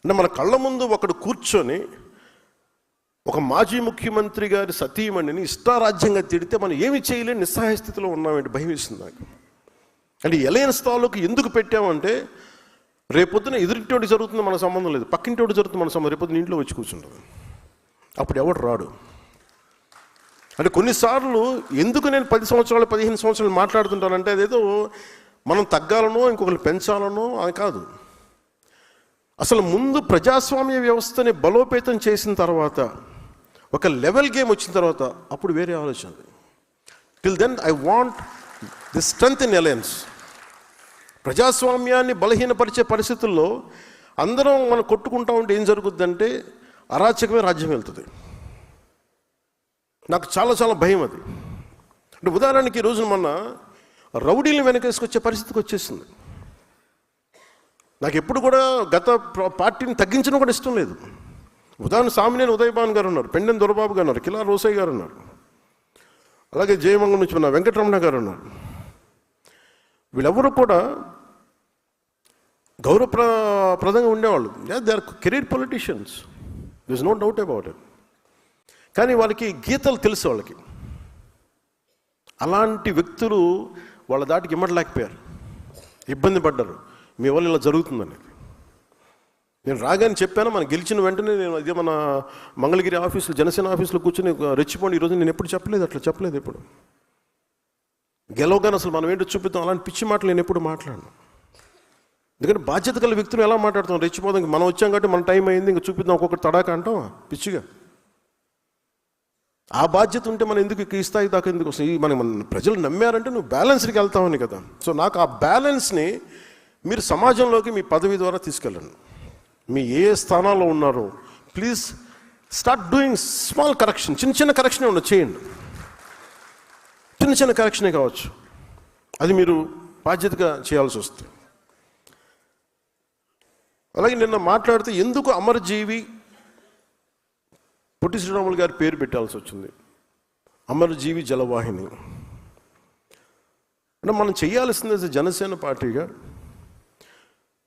అంటే మన కళ్ళ ముందు ఒకడు కూర్చొని ఒక మాజీ ముఖ్యమంత్రి గారి సతీమణిని ఇష్టారాజ్యంగా తిడితే మనం ఏమి చేయలేని నిస్సహాయ స్థితిలో ఉన్నామంటే భయం వేస్తుంది నాకు. అంటే ఎలయన్స్ తాలూకు ఎందుకు పెట్టామంటే, రేపొద్దున ఎదురింటోటి జరుగుతుంది మన సంబంధం లేదు, పక్కింటోటి జరుగుతుంది మన సంబంధం, రేపొద్దున ఇంట్లో వచ్చి కూర్చుంటుంది, అప్పుడు ఎవడు రాడు. అంటే కొన్నిసార్లు ఎందుకు నేను 10 సంవత్సరాలు 15 సంవత్సరాలు మాట్లాడుతుంటానంటే, అదేదో మనం తగ్గాలనో ఇంకొకరు పెంచాలనో అని కాదు. అసలు ముందు ప్రజాస్వామ్య వ్యవస్థని బలోపేతం చేసిన తర్వాత, ఒక లెవెల్ గేమ్ వచ్చిన తర్వాత అప్పుడు వేరే ఆలోచన. Till then I want the strength in alliance. ప్రజాస్వామ్యాన్ని బలహీనపరిచే పరిస్థితుల్లో అందరం మనం కొట్టుకుంటా ఉంటే ఏం జరుగుద్దంటే అరాచకమే రాజ్యం వెళ్తుంది. నాకు చాలా చాలా భయం అది. అంటే ఉదాహరణకి ఈ రోజున మొన్న రౌడీలను వెనకేసుకొచ్చే పరిస్థితికి వచ్చేసింది. నాకు ఎప్పుడు కూడా గత పార్టీని తగ్గించడం కూడా ఇష్టం లేదు. ఉదాహరణ సామినేని ఉదయభాన్ గారు ఉన్నారు, పెండెం దొరబాబు గారు ఉన్నారు, కిలా రోసయ్య గారు ఉన్నారు, అలాగే జయమంగళం నుంచి ఉన్న వెంకటరమణ గారు ఉన్నారు. వీళ్ళెవరూ కూడా గౌరవప్రదంగా ఉండేవాళ్ళు. They are career politicians, there is no doubt about it. కానీ వాళ్ళకి గీతలు తెలుసు. వాళ్ళకి అలాంటి వ్యక్తులు వాళ్ళ దాటికి ఇమ్మడలేకపోయారు, ఇబ్బంది పడ్డారు. మీ వల్ల ఇలా జరుగుతుందని నేను రాగానే చెప్పాను. మనం గెలిచిన వెంటనే నేను అదే మన మంగళగిరి ఆఫీసులో, జనసేన ఆఫీసులో కూర్చొని రెచ్చిపోండి. ఈరోజు నేను ఎప్పుడు చెప్పలేదు, అట్లా చెప్పలేదు. ఎప్పుడు గెలవగానే అసలు మనం ఏంటో చూపిద్దాం, అలాంటి పిచ్చి మాటలు నేను ఎప్పుడు మాట్లాడను. ఎందుకంటే బాధ్యత గల వ్యక్తులు ఎలా మాట్లాడుతాం, రెచ్చిపోదాం. మనం వచ్చాం కాబట్టి మన టైం అయింది, ఇంకా చూపిద్దాం, ఒక్కొక్కటి తడాక అంటాం పిచ్చిగా. ఆ బాధ్యత ఉంటే మనం ఎందుకు ఈ స్థాయి దాకా ఎందుకు వస్తాయి? మన ప్రజలు నమ్మారంటే నువ్వు బ్యాలెన్స్కి వెళ్తామని కదా. సో నాకు ఆ బ్యాలెన్స్ని మీరు సమాజంలోకి మీ పదవి ద్వారా తీసుకెళ్ళండి. మీ ఏ స్థానాల్లో ఉన్నారో please start doing small correction. చిన్న చిన్న కరెక్షనే ఉండదు, చేయండి. చిన్న చిన్న కరెక్షనే కావచ్చు, అది మీరు బాధ్యతగా చేయాల్సి వస్తుంది. అలాగే నిన్న మాట్లాడితే ఎందుకు అమరజీవి పొట్టి శ్రీరాములు గారి పేరు పెట్టాల్సి వచ్చింది, అమరజీవి జలవాహిని. అంటే మనం చేయాల్సింది జనసేన పార్టీగా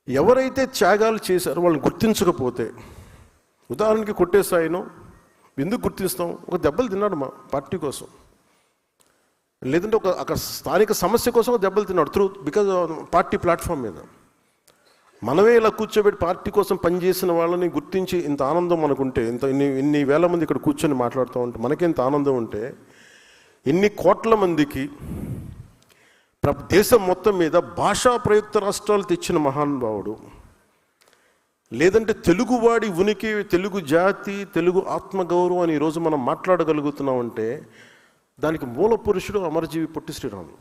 ఎవరైతే త్యాగాలు చేశారో వాళ్ళని గుర్తించకపోతే, ఉదాహరణకి కొట్టేసాయినో ఎందుకు గుర్తిస్తాం? ఒక దెబ్బలు తిన్నాడు మా పార్టీ కోసం, లేదంటే ఒక స్థానిక సమస్య కోసం దెబ్బలు తిన్నాడు బికాజ్ పార్టీ ప్లాట్ఫామ్ మీద. మనమే ఇలా కూర్చోబెట్టి పార్టీ కోసం పనిచేసిన వాళ్ళని గుర్తించి ఇంత ఆనందం మనకుంటే, ఇన్ని వేల మంది ఇక్కడ కూర్చొని మాట్లాడుతూ ఉంటే మనకి ఇంత ఆనందం ఉంటే, ఇన్ని కోట్ల మందికి దేశం మొత్తం మీద భాషా ప్రయుక్త రాష్ట్రాలు తెచ్చిన మహానుభావుడు, లేదంటే తెలుగువాడి ఉనికి, తెలుగు జాతి, తెలుగు ఆత్మగౌరవం అని ఈరోజు మనం మాట్లాడగలుగుతున్నామంటే దానికి మూల పురుషుడు అమరజీవి పొట్టి శ్రీరాములు.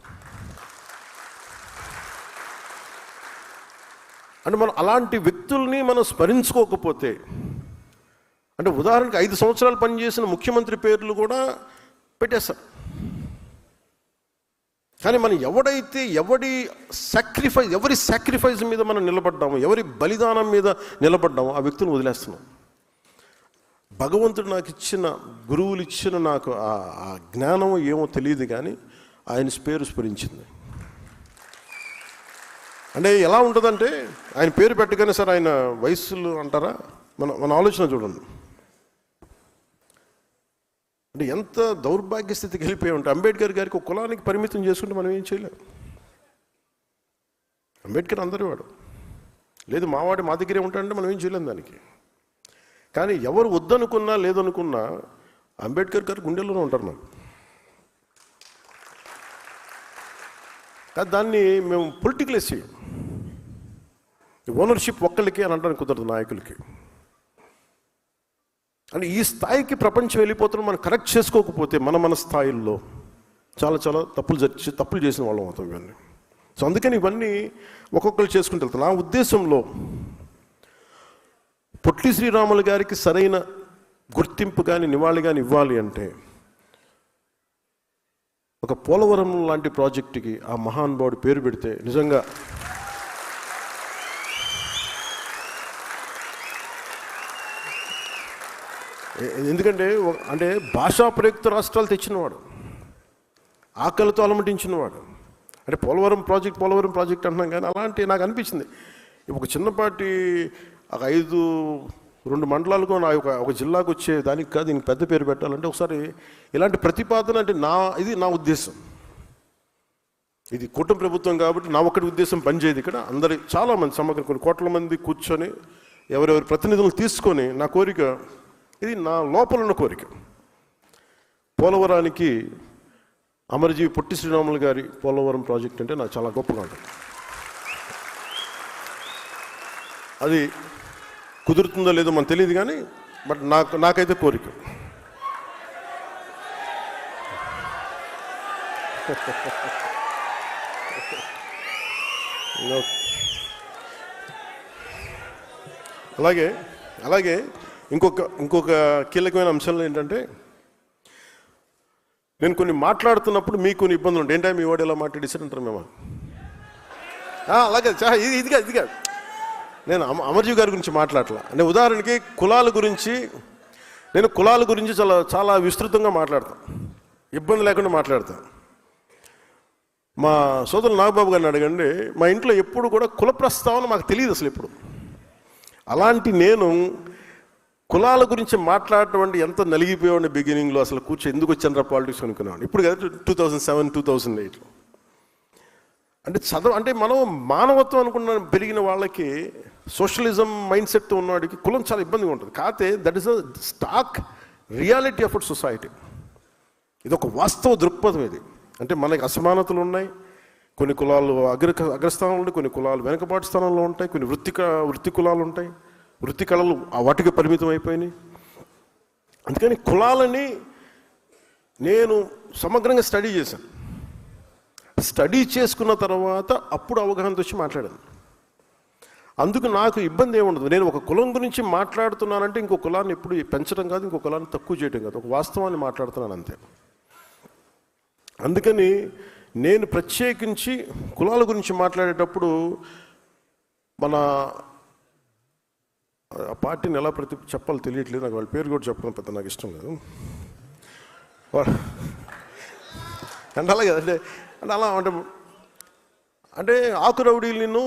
అంటే మనం అలాంటి వ్యక్తుల్ని మనం స్మరించుకోకపోతే, అంటే ఉదాహరణకి 5 సంవత్సరాలు పనిచేసిన ముఖ్యమంత్రి పేర్లు కూడా పెట్టేస్తారు. కానీ మనం ఎవరి సాక్రిఫైస్ మీద మనం నిలబడ్డాము, ఎవరి బలిదానం మీద నిలబడ్డాము, ఆ వ్యక్తులను వదిలేస్తున్నాం. భగవంతుడు నాకు ఇచ్చిన, గురువులు ఇచ్చిన నాకు ఆ జ్ఞానం ఏమో తెలియదు, కానీ ఆయన పేరు స్మరించింది. అంటే ఎలా ఉంటుందంటే, ఆయన పేరు పెట్టగానే సార్ ఆయన వయస్సులు అంటారా, మన ఆలోచన చూడండి. అంటే ఎంత దౌర్భాగ్య స్థితికి వెళ్ళిపోయి ఉంటే, అంబేద్కర్ గారికి ఒక కులానికి పరిమితం చేసుకుంటే మనం ఏం చేయలేం. అంబేద్కర్ అందరి వాడు, లేదు మావాడు మా దగ్గరే ఉంటాడంటే మనం ఏం చేయలేం దానికి. కానీ ఎవరు వద్దనుకున్నా లేదనుకున్నా అంబేద్కర్ గారు గుండెల్లోనే ఉంటారు నాకు. దాన్ని మేము పొలిటికల్ చేయం. ఓనర్షిప్ ఒక్కళ్ళకి అని అంటానికి కుదరదు, నాయకులకి. అంటే ఈ స్థాయికి ప్రపంచం వెళ్ళిపోతున్న మనం కరెక్ట్ చేసుకోకపోతే మన స్థాయిల్లో చాలా చాలా తప్పులు చేసిన వాళ్ళం అవుతాం ఇవన్నీ. సో అందుకని ఇవన్నీ ఒక్కొక్కరు చేసుకుంటూ వెళ్తాం. నా ఉద్దేశంలో పొట్టి శ్రీరాములు గారికి సరైన గుర్తింపు కానీ నివాళి కానీ ఇవ్వాలి అంటే, ఒక పోలవరం లాంటి ప్రాజెక్టుకి ఆ మహానుభావుడి పేరు పెడితే నిజంగా ఎందుకంటే అంటే భాషా ప్రయుక్త రాష్ట్రాలు తెచ్చినవాడు, ఆకలితో అలమటించినవాడు. అంటే పోలవరం ప్రాజెక్ట్ అంటున్నాం, కానీ అలాంటి నాకు అనిపించింది ఒక చిన్నపాటి ఒక 2 మండలాలకు ఒక జిల్లాకు వచ్చే దానికి కాదు దీనికి పెద్ద పేరు పెట్టాలంటే, ఒకసారి ఇలాంటి ప్రతిపాదన అంటే ఇది నా ఉద్దేశం. ఇది కూటమి ప్రభుత్వం కాబట్టి నా ఒక్కటి ఉద్దేశం పనిచేయదు. ఇక్కడ అందరి చాలామంది సమగ్ర కొన్ని కోట్ల మంది కూర్చొని ఎవరెవరి ప్రతినిధులు తీసుకొని, నా కోరిక ఇది, నా లోపల ఉన్న కోరిక, పోలవరానికి అమరజీవి పొట్టి శ్రీరాములు గారి పోలవరం ప్రాజెక్ట్ అంటే నాకు చాలా గొప్పగా ఉంటుంది. అది కుదురుతుందో లేదో మనకు తెలియదు కానీ బట్ నాకైతే కోరిక. అలాగే ఇంకొక కీలకమైన అంశాలు ఏంటంటే, నేను కొన్ని మాట్లాడుతున్నప్పుడు మీకు కొన్ని ఇబ్బందులు ఉంటాయి. ఏంటంటే మీ వాడు ఎలా మాట్లాడేసారు అంటారు మేము. అలాగే ఇదిగా నేను అమర్జీవి గారి గురించి మాట్లాడలా. నేను ఉదాహరణకి కులాల గురించి చాలా విస్తృతంగా మాట్లాడతాను, ఇబ్బంది లేకుండా మాట్లాడతాను. మా సోదరులు నాగబాబు గారిని అడగండి, మా ఇంట్లో ఎప్పుడు కూడా కుల ప్రస్తావన మాకు తెలియదు అసలు ఎప్పుడు. అలాంటి నేను కులాల గురించి మాట్లాడటం అంటే ఎంత నలిగిపోయాడు బిగినింగ్లో. అసలు ఎందుకు వచ్చాను పాలిటిక్స్ అనుకున్నాను. ఇప్పుడు కదా 2007, 2008లో అంటే మనం మానవత్వం అనుకున్న పెరిగిన వాళ్ళకి, సోషలిజం మైండ్ సెట్తో ఉన్నవాడికి కులం చాలా ఇబ్బందిగా ఉంటుంది. కాకపోతే that is a stock reality of our society. ఇది ఒక వాస్తవ దృక్పథం. ఇది అంటే మనకి అసమానతలు ఉన్నాయి. కొన్ని కులాలు అగ్రస్థానంలో ఉంటాయి, కొన్ని కులాలు వెనకబాటు స్థానంలో ఉంటాయి, కొన్ని వృత్తి కులాలు ఉంటాయి, వృత్తి కళలు వాటికి పరిమితం అయిపోయినాయి. అందుకని కులాలని నేను సమగ్రంగా స్టడీ చేశాను. స్టడీ చేసుకున్న తర్వాత అప్పుడు అవగాహనతో వచ్చి మాట్లాడాను. అందుకు నాకు ఇబ్బంది ఏముండదు. నేను ఒక కులం గురించి మాట్లాడుతున్నానంటే ఇంకో కులాన్ని ఎప్పుడు పెంచడం కాదు, ఇంకో కులాన్ని తక్కువ చేయడం కాదు, ఒక వాస్తవాన్ని మాట్లాడుతున్నాను అంతే. అందుకని నేను ప్రత్యేకించి కులాల గురించి మాట్లాడేటప్పుడు మన ఆ పార్టీని ఎలా చెప్పాలో తెలియట్లేదు నాకు. వాళ్ళ పేరు కూడా చెప్పడం పెద్ద నాకు ఇష్టం లేదు. అంటే అలాగే అంటే అలా అంటే ఆకు రౌడీలను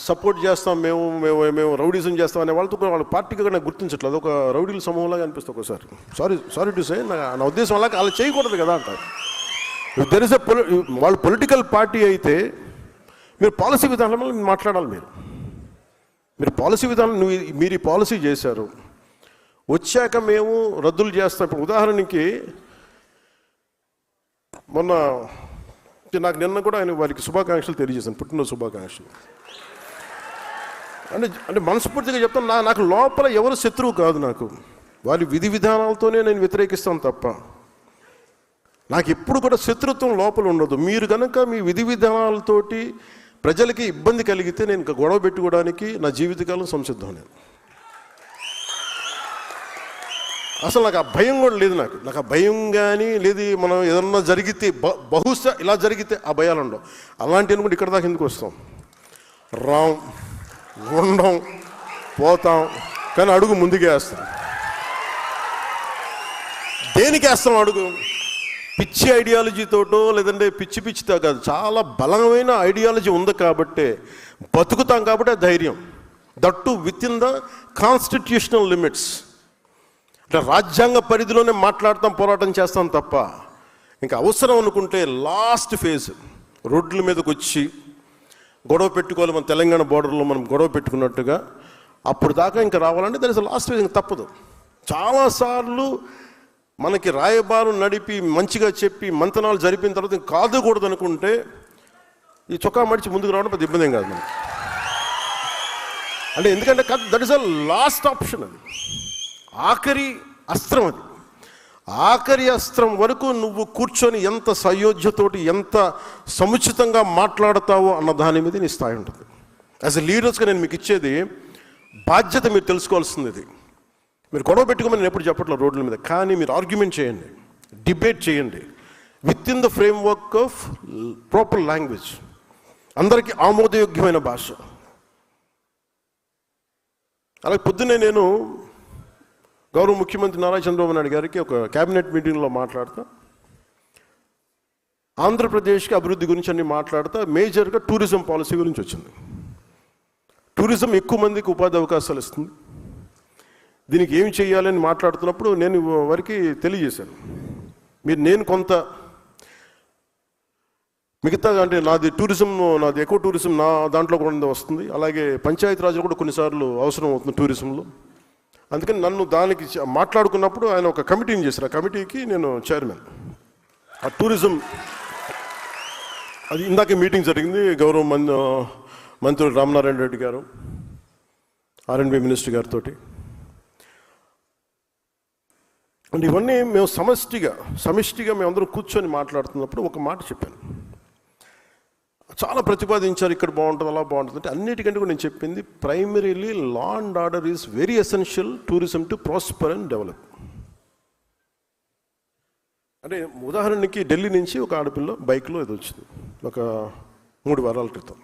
సపోర్ట్ చేస్తాం, మేము రౌడీజం చేస్తాం అనే వాళ్ళతో వాళ్ళ పార్టీగా నాకు గుర్తించట్లేదు. అదొక రౌడీల సమూహంలాగా అనిపిస్తుంది ఒకసారి. సారీ టు సే, నా ఉద్దేశం అలాగే అలా చేయకూడదు కదా అంటారు. వాళ్ళు పొలిటికల్ పార్టీ అయితే మీరు పాలసీ విధానంలో మాట్లాడాలి. మీరు పాలసీ విధానం మీరు ఈ పాలసీ చేశారు, వచ్చాక మేము రద్దులు చేస్తాం. ఇప్పుడు ఉదాహరణకి మొన్న నాకు నిన్న కూడా ఆయన వారికి శుభాకాంక్షలు తెలియజేశాను, పుట్టినరోజు శుభాకాంక్షలు. అంటే మనస్ఫూర్తిగా చెప్తాను, నాకు లోపల ఎవరు శత్రువు కాదు. నాకు వారి విధి విధానాలతోనే నేను వ్యతిరేకిస్తాను తప్ప నాకు ఎప్పుడు కూడా శత్రుత్వం లోపల ఉండదు. మీరు కనుక మీ విధి విధానాలతోటి ప్రజలకి ఇబ్బంది కలిగితే నేను ఇంకా గొడవ పెట్టుకోవడానికి నా జీవితకాలం సంసిద్ధం. నేను అసలు నాకు ఆ భయం కూడా లేదు. నాకు ఆ భయం కానీ లేదు. మనం ఏదన్నా జరిగితే బహుశా ఇలా జరిగితే ఆ భయాలు ఉండవు. అలాంటివి కూడా ఇక్కడ దాకా ఎందుకు వస్తాం, ఉండం, పోతాం, కానీ అడుగు ముందుకే వేస్తాం. దేనికి వేస్తాం అడుగు? పిచ్చి ఐడియాలజీతోటో లేదంటే పిచ్చితో కాదు, చాలా బలమైన ఐడియాలజీ ఉంది కాబట్టే బతుకుతాం. కాబట్టి ఆ ధైర్యం, that with in the constitutional limits. అంటే రాజ్యాంగ పరిధిలోనే మాట్లాడతాం, పోరాటం చేస్తాం తప్ప ఇంకా అవసరం అనుకుంటే లాస్ట్ ఫేజ్ రోడ్ల మీదకి వచ్చి గొడవ పెట్టుకోవాలి. మన తెలంగాణ బోర్డర్లో మనం గొడవ పెట్టుకున్నట్టుగా అప్పుడు దాకా ఇంకా రావాలంటే దట్ ఇస్ లాస్ట్ ఫేజ్. ఇంకా తప్పదు. చాలాసార్లు మనకి రాయబారం నడిపి మంచిగా చెప్పి మంతనాలు జరిపిన తర్వాత కాదుకూడదు అనుకుంటే ఈ చొక్కా మడిచి ముందుకు రావడం పెద్ద ఇబ్బంది ఏం కాదు మనకి. అంటే ఎందుకంటే that is a last option. అది ఆఖరి అస్త్రం. అది ఆఖరి అస్త్రం వరకు నువ్వు కూర్చొని ఎంత సయోధ్యతోటి ఎంత సముచితంగా మాట్లాడతావో అన్న దాని మీద నీ స్థాయి ఉంటుంది. యాజ్ ఎ లీడర్స్గా నేను మీకు ఇచ్చేది బాధ్యత. మీరు తెలుసుకోవాల్సింది ఇది. మీరు గొడవ పెట్టుకోమని నేను ఎప్పుడు చెప్పట్లేదు రోడ్ల మీద, కానీ మీరు ఆర్గ్యుమెంట్ చేయండి, డిబేట్ చేయండి with in the framework of proper language, అందరికీ ఆమోదయోగ్యమైన భాష. అలాగే పొద్దున్నే నేను గౌరవ ముఖ్యమంత్రి నారా చంద్రబాబు నాయుడు గారికి ఒక క్యాబినెట్ మీటింగ్లో మాట్లాడుతూ ఆంధ్రప్రదేశ్కి అభివృద్ధి గురించి అన్ని మాట్లాడుతూ మేజర్గా టూరిజం పాలసీ గురించి వచ్చింది. టూరిజం ఎక్కువ మందికి ఉపాధి అవకాశాలు ఇస్తుంది, దీనికి ఏమి చేయాలని మాట్లాడుతున్నప్పుడు నేను వారికి తెలియజేశాను. నేను కొంత మిగతా అంటే నాది ఎకో టూరిజం నా దాంట్లో కూడా వస్తుంది. అలాగే పంచాయతీరాజ్ కూడా కొన్నిసార్లు అవసరం అవుతుంది టూరిజంలో. అందుకని నన్ను దానికి మాట్లాడుకున్నప్పుడు ఆయన ఒక కమిటీని చేశారు. ఆ కమిటీకి నేను చైర్మన్. ఆ టూరిజం అది ఇందాక మీటింగ్ జరిగింది. గౌరవ మంత్రులు రామనారాయణ రెడ్డి గారు, R&B మినిస్టర్ గారితో. అండ్ ఇవన్నీ మేము సమిష్టిగా మేమందరం కూర్చొని మాట్లాడుతున్నప్పుడు ఒక మాట చెప్పాను. చాలా ప్రతిపాదించారు, ఇక్కడ బాగుంటుంది, అలా బాగుంటుంది అంటే. అన్నిటికంటే కూడా నేను చెప్పింది primarily law and order is very essential tourism to prosper and develop. అంటే ఉదాహరణకి ఢిల్లీ నుంచి ఒక ఆడపిల్ల బైక్లో ఇది వచ్చింది ఒక 3 వారాల క్రితం.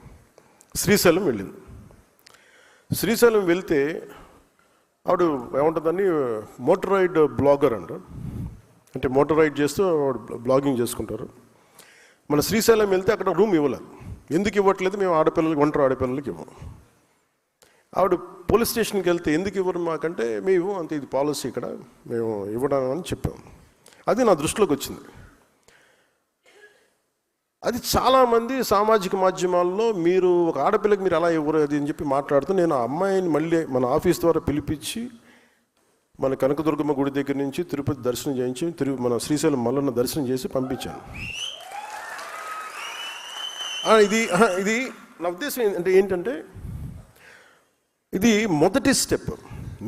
శ్రీశైలం వెళ్ళింది. శ్రీశైలం వెళ్తే ఆవిడ ఏముంటుందని మోటరైడ్ బ్లాగర్ అంట. అంటే మోటార్ రైడ్ చేస్తూ బ్లాగింగ్ చేసుకుంటారు. మన శ్రీశైలం వెళ్తే అక్కడ రూమ్ ఇవ్వలేదు. ఎందుకు ఇవ్వట్లేదు? మేము ఒంటరి ఆడపిల్లలకి ఇవ్వం. ఆవిడ పోలీస్ స్టేషన్కి వెళ్తే ఎందుకు ఇవ్వరు మాకంటే, మేము అంతే, ఇది పాలసీ ఇక్కడ, మేము ఇవ్వడం అని చెప్పాము. అది నా దృష్టిలోకి వచ్చింది. అది చాలామంది సామాజిక మాధ్యమాల్లో మీరు ఒక ఆడపిల్లకి మీరు అలా ఇవ్వరు అది అని చెప్పి మాట్లాడుతూ, నేను ఆ అమ్మాయిని మళ్ళీ మన ఆఫీస్ ద్వారా పిలిపించి మన కనకదుర్గమ్మ గుడి దగ్గర నుంచి తిరుపతి దర్శనం చేయించి మన శ్రీశైలం మల్లన్న దర్శనం చేసి పంపించాను. ఇది నా ఉద్దేశం ఏంటంటే ఇది మొదటి స్టెప్.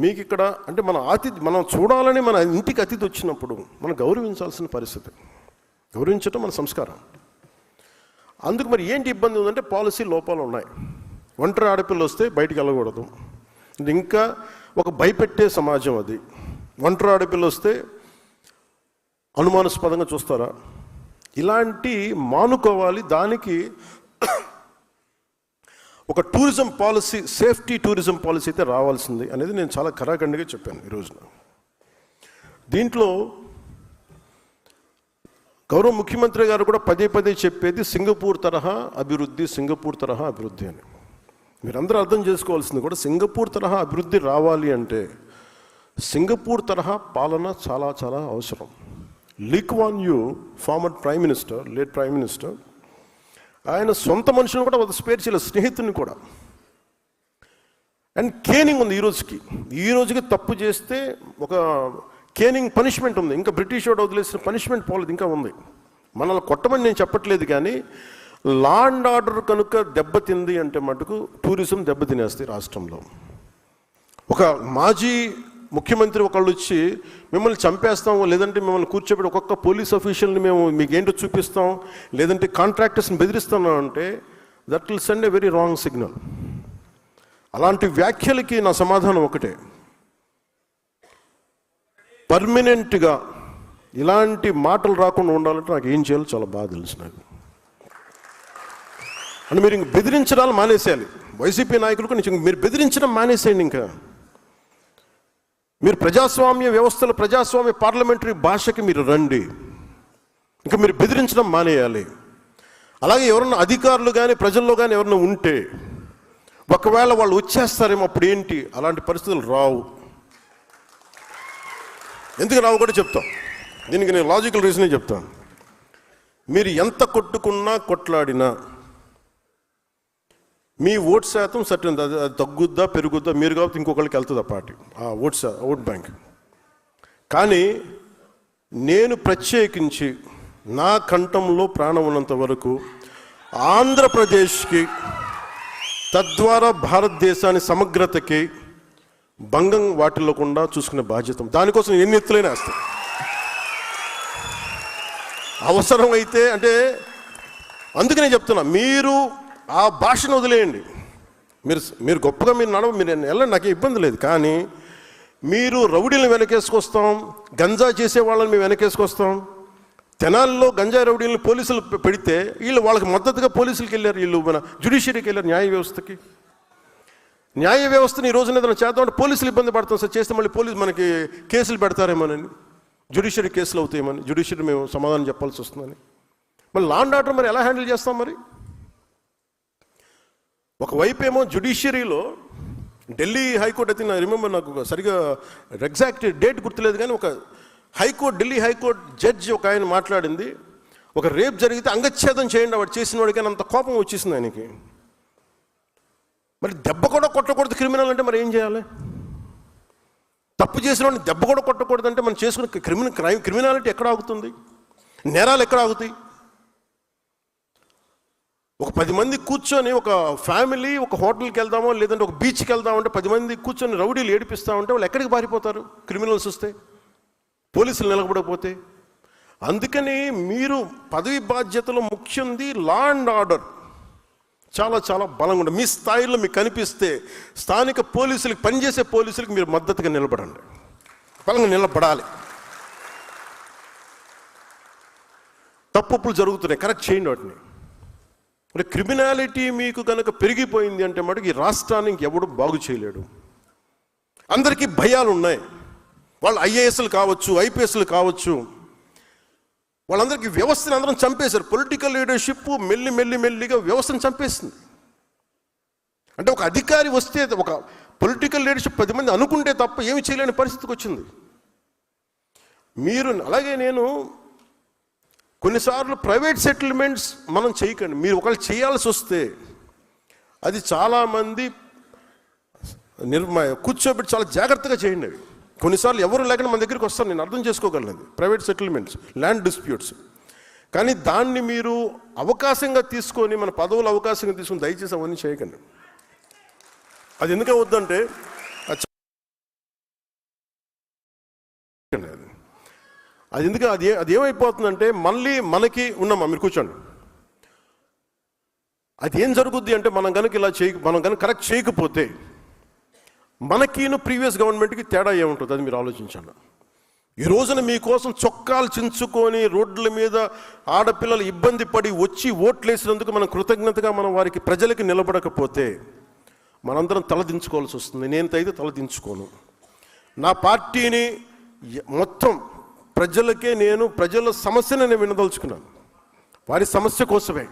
మీకు ఇక్కడ అంటే మనం చూడాలని మన ఇంటికి అతిథి వచ్చినప్పుడు మనం గౌరవించాల్సిన పరిస్థితి. గౌరవించడం మన సంస్కారం. అందుకు మరి ఏంటి ఇబ్బంది ఉందంటే పాలసీ లోపాలు ఉన్నాయి. ఒంటరి ఆడపిల్ల వస్తే బయటికి వెళ్ళకూడదు. ఇంకా ఒక భయపెట్టే సమాజం అది. ఒంటరి ఆడపిల్ల వస్తే అనుమానాస్పదంగా చూస్తారా? ఇలాంటి మానుకోవాలి. దానికి ఒక tourism policy, safety tourism policy అయితే రావాల్సింది అనేది నేను చాలా ఖరాఖండిగా చెప్పాను ఈ రోజున. దీంట్లో గౌరవ ముఖ్యమంత్రి గారు కూడా పదే చెప్పేది సింగపూర్ తరహా అభివృద్ధి అని. మీరందరూ అర్థం చేసుకోవాల్సింది కూడా సింగపూర్ తరహా అభివృద్ధి రావాలి అంటే సింగపూర్ తరహా పాలన చాలా చాలా అవసరం. Lee Kuan Yew, former late prime minister, ఆయన సొంత మనుషులను కూడా ఒక స్పేర్ చేయలేదు, స్నేహితుని కూడా. అండ్ కేనింగ్ ఉంది ఈ రోజుకి తప్పు చేస్తే ఒక కేనింగ్ పనిష్మెంట్ ఉంది. ఇంకా బ్రిటిష్ వాడు వదిలేసిన పనిష్మెంట్ పోలేదు, ఇంకా ఉంది. మనల్ని కొట్టమని నేను చెప్పట్లేదు, కానీ లా అండ్ ఆర్డర్ కనుక దెబ్బతింది అంటే మటుకు టూరిజం దెబ్బతినేస్తాయి రాష్ట్రంలో. ఒక మాజీ ముఖ్యమంత్రి ఒకళ్ళు వచ్చి మిమ్మల్ని చంపేస్తాం, లేదంటే మిమ్మల్ని కూర్చోబెట్టి ఒక్కొక్క పోలీస్ ఆఫీషియల్ని మేము మీకు ఏంటో చూపిస్తాం, లేదంటే కాంట్రాక్టర్స్ని బెదిరిస్తాం అంటే that will send a very wrong signal. అలాంటి వ్యాఖ్యలకి నా సమాధానం ఒకటే, పర్మనెంట్గా ఇలాంటి మాటలు రాకుండా ఉండాలంటే నాకు ఏం చేయాలో చాలా బాగా తెలుసు నాకు. అంటే మీరు ఇంక బెదిరించడాలు మానేసేయాలి. వైసీపీ నాయకులకు మీరు బెదిరించడం మానేసేయండి. ఇంకా మీరు ప్రజాస్వామ్య వ్యవస్థలో ప్రజాస్వామ్య పార్లమెంటరీ భాషకి మీరు రండి. ఇంకా మీరు బెదిరించడం మానేయాలి. అలాగే ఎవరన్నా అధికారులు కానీ ప్రజల్లో కానీ ఎవరన్నా ఉంటే ఒకవేళ వాళ్ళు వచ్చేస్తారేమో, అప్పుడు ఏంటి? అలాంటి పరిస్థితులు రావు. ఎందుకు రావు కూడా చెప్తాం. దీనికి నేను లాజికల్ రీజనే చెప్తాను. మీరు ఎంత కొట్టుకున్నా కొట్లాడినా మీ ఓట్ శాతం సర్టన్, అది తగ్గుద్దా పెరుగుద్దా మీరు కాబట్టి ఇంకొకరికి వెళ్తుంది ఆ పార్టీ, ఆ ఓట్ బ్యాంక్. కానీ నేను ప్రత్యేకించి నా కంఠంలో ప్రాణం ఉన్నంత వరకు ఆంధ్రప్రదేశ్కి, తద్వారా భారతదేశాన్ని సమగ్రతకి భంగం వాటిల్లకుండా చూసుకునే బాధ్యత, దానికోసం ఎన్ని ఎత్తులైనా వేస్తాం. అవసరమైతే అంటే అందుకనే చెప్తున్నా, మీరు ఆ భాషను వదిలేయండి. మీరు గొప్పగా మీరు వెళ్ళండి, నాకే ఇబ్బంది లేదు. కానీ మీరు రౌడీలను వెనకేసుకొస్తాం, గంజా చేసే వాళ్ళని మేము వెనకేసుకొస్తాం. తెనాల్లో గంజాయి రౌడీలను పోలీసులు పెడితే వీళ్ళు వాళ్ళకి మద్దతుగా పోలీసులకి వెళ్ళారు, వీళ్ళు మన జ్యుడిషియరీకి వెళ్ళారు, న్యాయ వ్యవస్థకి. న్యాయ వ్యవస్థని ఈ రోజున ఏదైనా చేద్దామంటే పోలీసులు ఇబ్బంది పడతాం సార్, చేస్తే మళ్ళీ పోలీసు మనకి కేసులు పెడతారేమోనని, జ్యుడిషియరీ కేసులు అవుతాయేమని, జ్యుడిషియరీ మేము సమాధానం చెప్పాల్సి వస్తుందని. మరి లా అండ్ ఆర్డర్ మరి ఎలా హ్యాండిల్ చేస్తాం? మరి ఒకవైపు ఏమో జ్యుడిషియరీలో ఢిల్లీ హైకోర్టు అయితే నా రిమెంబర్, నాకు సరిగా ఎగ్జాక్ట్ డేట్ గుర్తులేదు, కానీ ఒక ఢిల్లీ హైకోర్టు జడ్జి ఒక ఆయన మాట్లాడింది, ఒక రేప్ జరిగితే అంగచ్ఛేదం చేయండి వాడు చేసిన వాడికి అని అంత కోపం వచ్చేసింది ఆయనకి. మరి దెబ్బ కూడా కొట్టకూడదు క్రిమినల్ అంటే మరి ఏం చేయాలి? తప్పు చేసిన వాడిని దెబ్బ కూడా కొట్టకూడదు అంటే మనం చేసుకునే క్రిమినాలిటీ ఎక్కడ ఆగుతుంది? నేరాలు ఎక్కడ ఆగుతాయి? ఒక 10 మంది కూర్చొని ఒక ఫ్యామిలీ ఒక హోటల్కి వెళ్దామో లేదంటే ఒక బీచ్కి వెళ్దామంటే 10 మంది కూర్చొని రౌడీలు ఏడిపిస్తూ ఉంటే వాళ్ళు ఎక్కడికి పారిపోతారు? క్రిమినల్స్ వస్తే, పోలీసులు నిలబడకపోతే. అందుకని మీరు పదవి బాధ్యతలో ముఖ్యంది లా అండ్ ఆర్డర్ చాలా చాలా బలంగా ఉంటుంది. మీ స్థాయిలో మీకు కనిపిస్తే స్థానిక పోలీసులకు, పనిచేసే పోలీసులకు మీరు మద్దతుగా నిలబడండి, బలంగా నిలబడాలి. తప్పులు జరుగుతున్నాయి, కరెక్ట్ చేయండి వాటిని. అంటే క్రిమినాలిటీ మీకు కనుక పెరిగిపోయింది అంటే మటుకు ఈ రాష్ట్రాన్ని ఇంకెవడు బాగు చేయలేడు. అందరికీ భయాలు ఉన్నాయి. వాళ్ళు ఐఏఎస్లు కావచ్చు, ఐపీఎస్లు కావచ్చు, వాళ్ళందరికీ వ్యవస్థను అందరం చంపేశారు. పొలిటికల్ లీడర్షిప్ మెల్లిగా వ్యవస్థను చంపేస్తుంది. అంటే ఒక అధికారి వస్తే, ఒక పొలిటికల్ లీడర్షిప్ 10 మంది అనుకుంటే తప్ప ఏమి చేయలేని పరిస్థితికి వచ్చింది. మీరు అలాగే నేను కొన్నిసార్లు ప్రైవేట్ సెటిల్మెంట్స్ మనం చేయకండి. మీరు ఒకవేళ చేయాల్సి వస్తే అది చాలామంది కూర్చోబెట్టి చాలా జాగ్రత్తగా చేయండి. అవి కొన్నిసార్లు ఎవరు లేకుండా మన దగ్గరికి వస్తారు, నేను అర్థం చేసుకోగలను. Private settlements, land disputes. కానీ దాన్ని మీరు అవకాశంగా తీసుకొని, మన పదవులు అవకాశంగా తీసుకొని దయచేసి అవన్నీ చేయకండి. అది ఎందుకు వద్దంటే అది ఎందుకు అది ఏమైపోతుందంటే మళ్ళీ మనకి ఉన్నామా, మీరు కూర్చోండి, అది ఏం జరుగుద్ది అంటే మనం కనుక ఇలా మనం కనుక కరెక్ట్ చేయకపోతే మనకిను ప్రీవియస్ గవర్నమెంట్కి తేడా ఏముంటుంది అది మీరు ఆలోచించండి. ఈ రోజున మీకోసం చొక్కాలు చించుకొని రోడ్ల మీద ఆడపిల్లలు ఇబ్బంది పడి వచ్చి ఓట్లేసినందుకు మనం కృతజ్ఞతగా మనం వారికి ప్రజలకి నిలబడకపోతే మనందరం తలదించుకోవాల్సి వస్తుంది. నేనైతే తలదించుకోను. నా పార్టీని మొత్తం ప్రజలకే, నేను ప్రజల సమస్యను నేను వినదలుచుకున్నాను. వారి సమస్య కోసమే,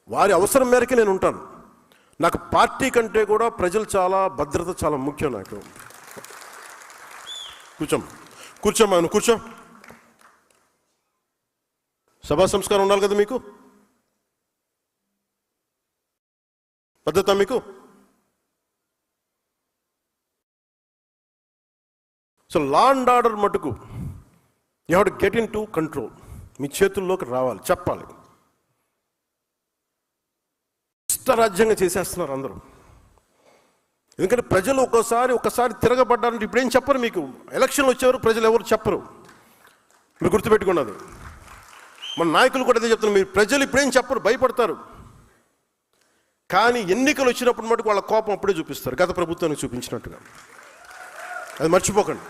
వారి అవసరం మేరకే నేను ఉంటాను. నాకు పార్టీ కంటే కూడా ప్రజలు చాలా, భద్రత చాలా ముఖ్యం నాకు. కూర్చోమ్మా, నువ్వు కూర్చో. సభా సంస్కారం ఉండాలి కదా మీకు, పద్ధత మీకు. సో లా అండ్ ఆర్డర్ మటుకు you have to get into control. మీ చేతుల్లోకి రావాలి, చెప్పాలి. ఇష్టరాజ్యంగా చేసేస్తున్నారు అందరూ. ఎందుకంటే ప్రజలు ఒకసారి తిరగబడ్డారంటే ఇప్పుడు ఏం చెప్పరు మీకు. ఎలక్షన్లు వచ్చేవారు ప్రజలు ఎవరు చెప్పరు, మీరు గుర్తుపెట్టుకున్నది. మన నాయకులు కూడా అదే చెప్తున్నారు, మీరు ప్రజలు ఇప్పుడేం చెప్పరు, భయపడతారు. కానీ ఎన్నికలు వచ్చినప్పుడు మటుకు వాళ్ళ కోపం అప్పుడే చూపిస్తారు, గత ప్రభుత్వానికి చూపించినట్టుగా. అది మర్చిపోకండి,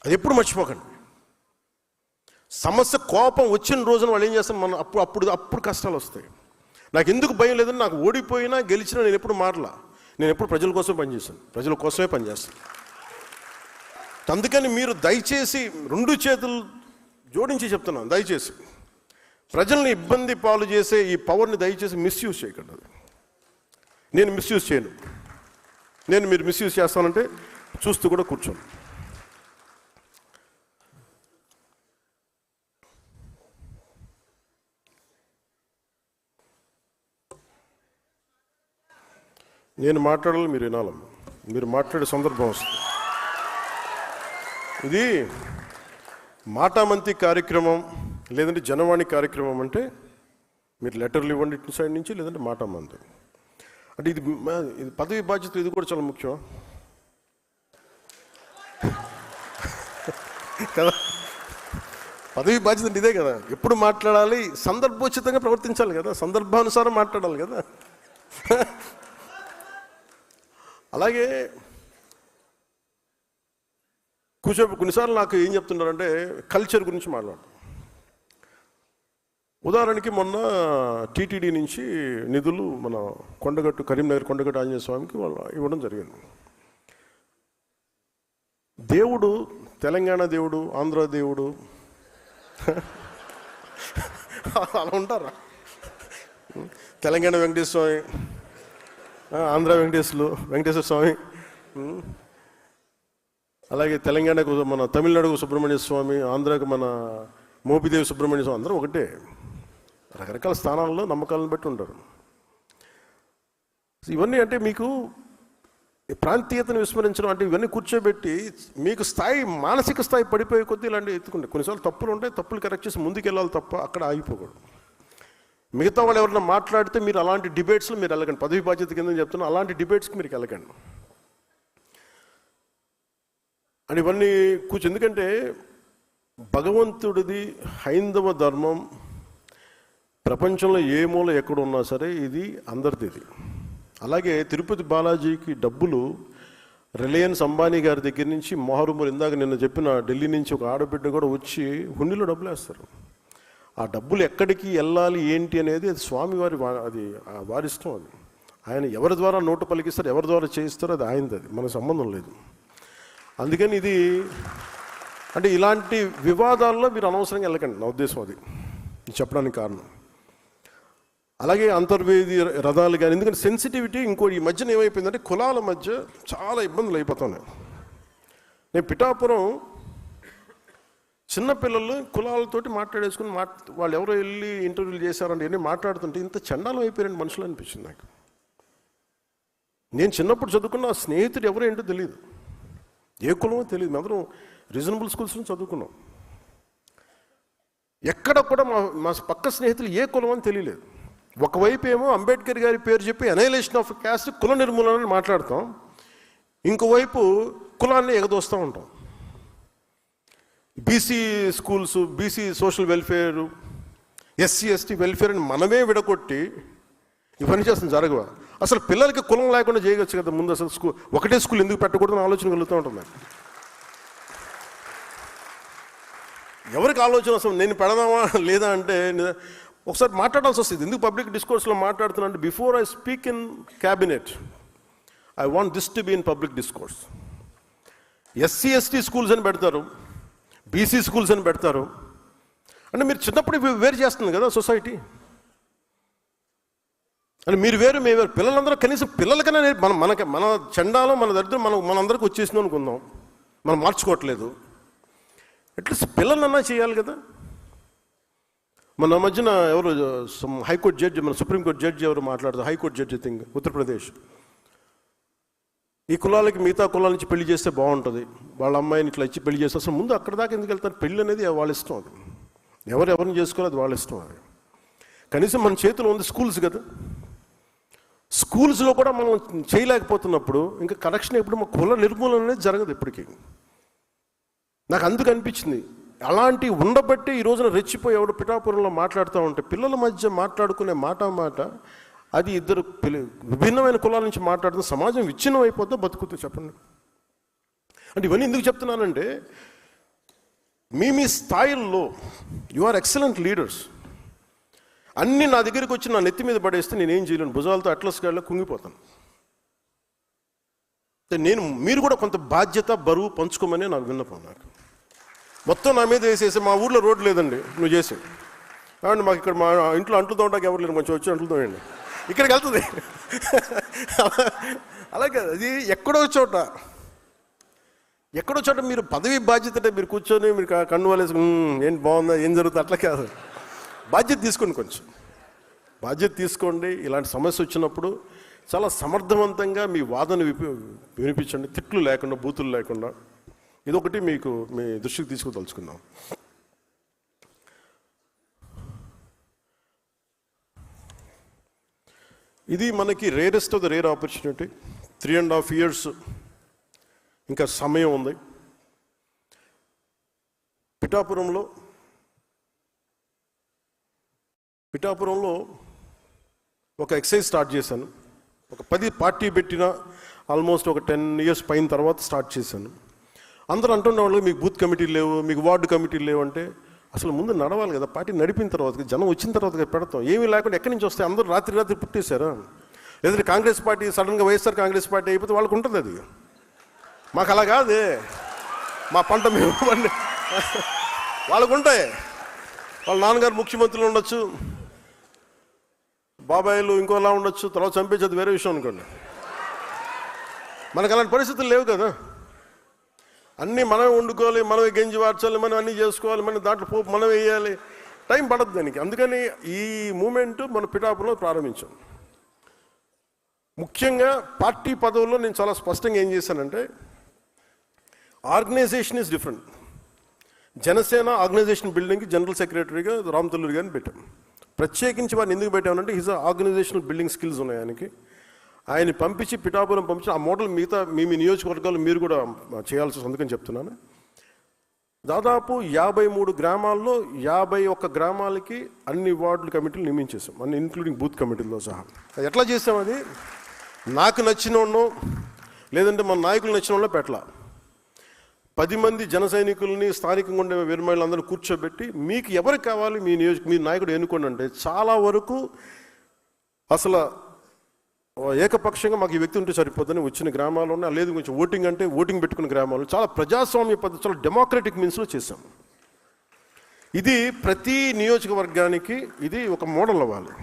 అది ఎప్పుడు మర్చిపోకండి. సమస్య కోపం వచ్చిన రోజున వాళ్ళు ఏం చేస్తాం, మనం అప్పుడు కష్టాలు వస్తాయి. నాకు ఎందుకు భయం లేదని, నాకు ఓడిపోయినా గెలిచినా నేను ఎప్పుడు మారలా. నేను ఎప్పుడు ప్రజల కోసం పనిచేస్తాను, ప్రజల కోసమే పనిచేస్తాను. అందుకని మీరు దయచేసి 2 చేతులు జోడించి చెప్తున్నాను, దయచేసి ప్రజల్ని ఇబ్బంది పాలు చేసే ఈ పవర్ని దయచేసి మిస్యూజ్ చేయకండి. నేను మిస్యూజ్ చేయను. మీరు మిస్యూజ్ చేస్తానంటే చూస్తూ కూడా కూర్చోను. నేను మాట్లాడాలి, మీరు వినాలమ్మా. మీరు మాట్లాడే సందర్భం వస్తుంది. ఇది మాటామంతి కార్యక్రమం లేదంటే జనవాణి కార్యక్రమం అంటే మీరు లెటర్లు ఇవ్వండి ఇటు సైడ్ నుంచి, లేదంటే మాటామంతి. అంటే ఇది పదవి బాధ్యత, ఇది కూడా చాలా ముఖ్యం కదా. పదవి బాధ్యత అంటే ఇదే కదా, ఎప్పుడు మాట్లాడాలి, సందర్భోచితంగా ప్రవర్తించాలి కదా, సందర్భానుసారం మాట్లాడాలి కదా. అలాగే కొన్నిసార్లు నాకు ఏం చెప్తున్నారంటే కల్చర్ గురించి మాట్లాడతాం. ఉదాహరణకి మొన్న టీటీడీ నుంచి నిధులు మన కరీంనగర్ కొండగట్టు ఆంజనేయ స్వామికి వాళ్ళు ఇవ్వడం జరిగింది. దేవుడు తెలంగాణ దేవుడు, ఆంధ్ర దేవుడు అలా ఉంటారా? తెలంగాణ వెంకటేశ్వర స్వామి, ఆంధ్ర వెంకటేశ్వర స్వామి, అలాగే తెలంగాణకు మన తమిళనాడుకు సుబ్రహ్మణ్య స్వామి, ఆంధ్రాకు మన మోపిదేవి సుబ్రహ్మణ్య స్వామి, అందరూ ఒకటే. రకరకాల స్థానాల్లో నమ్మకాలను బట్టి ఉంటారు. ఇవన్నీ అంటే మీకు ప్రాంతీయతను విస్మరించడం అంటే ఇవన్నీ కూర్చోబెట్టి మీకు మానసిక స్థాయి పడిపోయే కొద్దీ ఇలాంటివి ఎత్తుకుంటే కొన్నిసార్లు తప్పులు ఉంటాయి, తప్పులు కరెక్ట్ చేసి ముందుకు వెళ్ళాలి తప్ప అక్కడ ఆగిపోకూడదు. మిగతా వాళ్ళు ఎవరైనా మాట్లాడితే మీరు అలాంటి డిబేట్స్లో మీరు వెళ్ళకండి. పదవి బాధ్యత కింద చెప్తున్నా, అలాంటి డిబేట్స్కి మీరు వెళ్ళకండి. అని ఇవన్నీ ఎందుకంటే భగవంతుడిది హైందవ ధర్మం ప్రపంచంలో ఏ మూల ఎక్కడ ఉన్నా సరే ఇది అందరిది. ఇది అలాగే తిరుపతి బాలాజీకి డబ్బులు రిలయన్స్ అంబానీ గారి దగ్గర నుంచి మొహరుమూరు, ఇందాక నిన్న చెప్పిన ఢిల్లీ నుంచి ఒక ఆడబిడ్డ కూడా వచ్చి హుండీలో డబ్బులు వేస్తారు. ఆ డబ్బులు ఎక్కడికి వెళ్ళాలి ఏంటి అనేది అది స్వామివారి అది వారిష్టం. అది ఆయన ఎవరి ద్వారా నోటు పలికిస్తారు, ఎవరి ద్వారా చేయిస్తారో అది ఆయనది, అది మనకు సంబంధం లేదు. అందుకని ఇది అంటే ఇలాంటి వివాదాల్లో మీరు అనవసరంగా వెళ్ళకండి, నా ఉద్దేశం అది చెప్పడానికి కారణం. అలాగే అంతర్వేది రథాలు కానీ, ఎందుకంటే సెన్సిటివిటీ ఇంకోటి ఈ మధ్యన ఏమైపోయిందంటే కులాల మధ్య చాలా ఇబ్బందులు అయిపోతున్నాయి. నేను పిఠాపురం చిన్నపిల్లలు కులాలతోటి మాట్లాడేసుకుని వాళ్ళు ఎవరో వెళ్ళి ఇంటర్వ్యూలు చేశారంటే ఎన్ని మాట్లాడుతుంటే ఇంత చండాలం అయిపోయారండి మనుషులు అనిపించింది నాకు. నేను చిన్నప్పుడు చదువుకున్న స్నేహితుడు ఎవరో ఏంటో తెలియదు, ఏ కులమో తెలియదు. మేమందరం రీజనబుల్ స్కూల్స్ నుంచి చదువుకున్నాం. ఎక్కడ కూడా మా పక్క స్నేహితులు ఏ కులం అని తెలియలేదు. ఒకవైపు ఏమో అంబేద్కర్ గారి పేరు చెప్పి అనైలేషన్ ఆఫ్ క్యాస్ట్, కుల నిర్మూలన మాట్లాడతాం, ఇంకోవైపు కులాన్ని ఎగదోస్తూ ఉంటాం. BC schools, BC social welfare, SC ST welfare అని మనమే విడగొట్టి ఇవన్నీ చేస్తాం. జరగవా? అసలు పిల్లలకి కులం లేకుండా చేయవచ్చు కదా ముందు. అసలు ఒకటే స్కూల్ ఎందుకు పెట్టకూడదని ఆలోచన కలుగుతూ ఉంటుంది. ఎవరికి ఆలోచన అసలు నేను పెడదామా లేదా అంటే ఒకసారి మాట్లాడాల్సి వస్తుంది. ఎందుకు పబ్లిక్ డిస్కోర్స్లో మాట్లాడుతున్నా అంటే before I speak in cabinet I want this to be in public discourse. SC ST schools అని పెడతారు, బీసీ స్కూల్స్ అని పెడతారు. అంటే మీరు చిన్నప్పుడు వేరు చేస్తుంది కదా సొసైటీ. అంటే మీరు వేరు మేము వేరు. పిల్లలందరూ కనీసం పిల్లలకైనా మన చండాలం మన దరిద్రం మనందరికీ వచ్చేసింది అనుకుందాం, మనం మార్చుకోవట్లేదు. అట్లీస్ట్ పిల్లలన్నా చేయాలి కదా. మన మధ్యన ఎవరు హైకోర్టు జడ్జి, మన సుప్రీంకోర్టు జడ్జి ఎవరు మాట్లాడతారు, హైకోర్టు జడ్జి థింగ్ ఉత్తరప్రదేశ్, ఈ కులాలకి మిగతా కులాల నుంచి పెళ్లి చేస్తే బాగుంటుంది, వాళ్ళ అమ్మాయిని ఇట్లా ఇచ్చి పెళ్లి చేస్తే అసలు ముందు అక్కడ దాకా ఎందుకు వెళ్తారు? పెళ్ళి అనేది వాళ్ళ ఇష్టం, అది ఎవరిని చేసుకోవాలి అది వాళ్ళ ఇష్టం. అది కనీసం మన చేతిలో ఉంది స్కూల్స్ కదా. స్కూల్స్లో కూడా మనం చేయలేకపోతున్నప్పుడు ఇంకా కరెక్షన్ ఎప్పుడు మా కుల నిర్మూలన అనేది జరగదు ఎప్పటికీ. నాకు అందుకు అనిపించింది అలాంటి ఉండబట్టి ఈ రోజున రెచ్చిపోయి ఎవడు పిఠాపురంలో మాట్లాడుతూ ఉంటే పిల్లల మధ్య మాట్లాడుకునే మాట అది ఇద్దరు విభిన్నమైన కులాల నుంచి మాట్లాడుతున్న సమాజం విచ్ఛిన్నం అయిపోతే బతుకుతూ చెప్పండి. అంటే ఇవన్నీ ఎందుకు చెప్తున్నానంటే మీ స్థాయిల్లో యు ఆర్ ఎక్సలెంట్ లీడర్స్. అన్నీ నా దగ్గరికి వచ్చి నా నెత్తి మీద పడేస్తే నేనేం చేయలేను, భుజాలతో అట్లస్ గాడిలో కుంగిపోతాను. మీరు కూడా కొంత బాధ్యత బరువు పంచుకోమని నాకు విన్నపం. నాకు మొత్తం నా మీద వేసేసి మా ఊర్లో రోడ్డు లేదండి నువ్వు చేసి కాబట్టి మాకు ఇక్కడ మా ఇంట్లో అంట్లు తోటానికి ఎవరు లేరు, కొంచెం వచ్చి అంట్లు తోయండి, ఇక్కడికి వెళ్తుంది. అలాగే అది ఎక్కడో చోట మీరు పదవి బాధ్యత అంటే మీరు కూర్చొని మీరు కన్ను వాలేసి ఏంటి బాగుందా ఏం జరుగుతుంది అట్లా కాదు. బాధ్యత తీసుకోండి, కొంచెం బాధ్యత తీసుకోండి. ఇలాంటి సమస్య వచ్చినప్పుడు చాలా సమర్థవంతంగా మీ వాదన వినిపించండి, తిట్లు లేకుండా, బూతులు లేకుండా. ఇదొకటి మీకు మీ దృష్టికి తీసుకుతలుచుకుందాం. ఇది మనకి rarest of the rare opportunity. 3.5 years ఇంకా సమయం ఉంది. పిఠాపురంలో ఒక ఎక్సైజ్ స్టార్ట్ చేశాను. ఒక 10 పార్టీ పెట్టిన ఆల్మోస్ట్ ఒక 10 years పైన తర్వాత స్టార్ట్ చేశాను. అందరూ అంటున్న వాళ్ళు మీకు బూత్ కమిటీలు లేవు, మీకు వార్డు కమిటీలు లేవు అంటే అసలు ముందు నడవాలి కదా. పార్టీ నడిపిన తర్వాత, జనం వచ్చిన తర్వాత పెడతాం. ఏమీ లేకుండా ఎక్కడి నుంచి వస్తాయి? అందరూ రాత్రి పుట్టేశారా? లేదంటే కాంగ్రెస్ పార్టీ సడన్గా వైఎస్ఆర్ కాంగ్రెస్ పార్టీ అయిపోతే వాళ్ళకు ఉంటుంది అది. మాకు అలా కాదే, మా పంట మేము వాళ్ళకు ఉంటాయి. వాళ్ళ నాన్నగారు ముఖ్యమంత్రులు ఉండొచ్చు, బాబాయిలు ఇంకోలా ఉండొచ్చు, తర్వాత చంపేసేది వేరే విషయం అనుకోండి. మనకు అలాంటి పరిస్థితులు లేవు కదా. అన్నీ మనమే వండుకోవాలి, మనమే గంజి వార్చాలి, మనం అన్నీ చేసుకోవాలి, మనం దాంట్లో పోపు మనం వేయాలి, టైం పడదు దానికి. అందుకని ఈ మూమెంట్ మన పిఠాపురంలో ప్రారంభించాం. ముఖ్యంగా పార్టీ పదవుల్లో నేను చాలా స్పష్టంగా ఏం చేశానంటే organisation is different. Janasena organisation బిల్డింగ్కి జనరల్ సెక్రటరీగా రామతల్లూరి గారిని పెట్టాం. ప్రత్యేకించి వారిని ఎందుకు పెట్టామంటే హిజ్ ఆర్గనైజేషనల్ బిల్డింగ్ స్కిల్స్ ఉన్నాయి ఆయనకి. ఆయన పంపించి పిఠాపురం పంపించి ఆ మోడల్ మిగతా మీ నియోజకవర్గాలు మీరు కూడా చేయాల్సి అందుకని చెప్తున్నాను. దాదాపు 53 గ్రామాల్లో 51 గ్రామాలకి అన్ని వార్డుల కమిటీలు నియమించేసాం, అన్ని ఇంక్లూడింగ్ బూత్ కమిటీల్లో సహా. అది ఎట్లా చేసాం? అది నాకు నచ్చిన వాళ్ళు లేదంటే మన నాయకులు నచ్చిన వాళ్ళో పెట్టలా. 10 మంది జన సైనికుల్ని స్థానికంగా ఉండే వీరమహిళలందరూ కూర్చోబెట్టి మీకు ఎవరికి కావాలి మీ నాయకుడు ఎన్నుకోండి అంటే చాలా వరకు అసలు ఏకపక్షంగా మాకు ఈ వ్యక్తి ఉంటే సరిపోతుందని వచ్చిన గ్రామాల్లో ఉన్నాయి. లేదు కొంచెం ఓటింగ్ అంటే ఓటింగ్ పెట్టుకున్న గ్రామాలు చాలా ప్రజాస్వామ్య పద్ధతి, చాలా డెమోక్రటిక్ మీన్స్లో చేశాం. ఇది ప్రతి నియోజకవర్గానికి ఇది ఒక మోడల్ అవ్వాలి.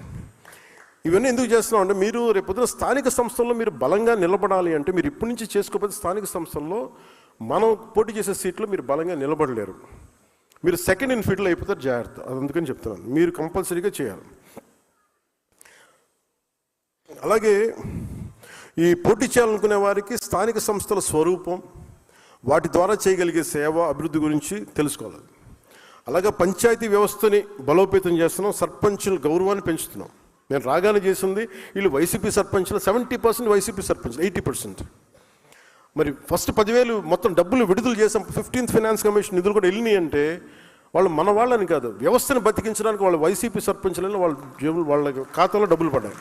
ఇవన్నీ ఎందుకు చేస్తున్నాం అంటే మీరు రేపొద్దున స్థానిక సంస్థల్లో మీరు బలంగా నిలబడాలి అంటే మీరు ఇప్పటి నుంచి చేసుకోకపోతే స్థానిక సంస్థల్లో మనం పోటీ చేసే సీట్లో మీరు బలంగా నిలబడలేరు. మీరు సెకండ్ ఇన్ ఫీల్డ్లో అయిపోతారు, జాగ్రత్త. అది అందుకని చెప్తున్నాను, మీరు కంపల్సరీగా చేయాలి. అలాగే ఈ పోటీ చేయాలనుకునే వారికి స్థానిక సంస్థల స్వరూపం, వాటి ద్వారా చేయగలిగే సేవ అభివృద్ధి గురించి తెలుసుకోవాలి. అలాగే పంచాయతీ వ్యవస్థని బలోపేతం చేస్తున్నాం, సర్పంచుల గౌరవాన్ని పెంచుతున్నాం. నేను రాగానే చేసింది వీళ్ళు వైసీపీ సర్పంచ్లు 70% వైసీపీ సర్పంచ్ 80%. మరి ఫస్ట్ 10,000 మొత్తం డబ్బులు విడుదల చేసాం. 15th ఫైనాన్స్ కమిషన్ నిధులు కూడా వెళ్ళినాయి అంటే వాళ్ళు మన వాళ్ళని కాదు, వ్యవస్థను బతికించడానికి వాళ్ళ వైసీపీ సర్పంచ్లలో వాళ్ళ ఖాతాలో డబ్బులు పడ్డాయి.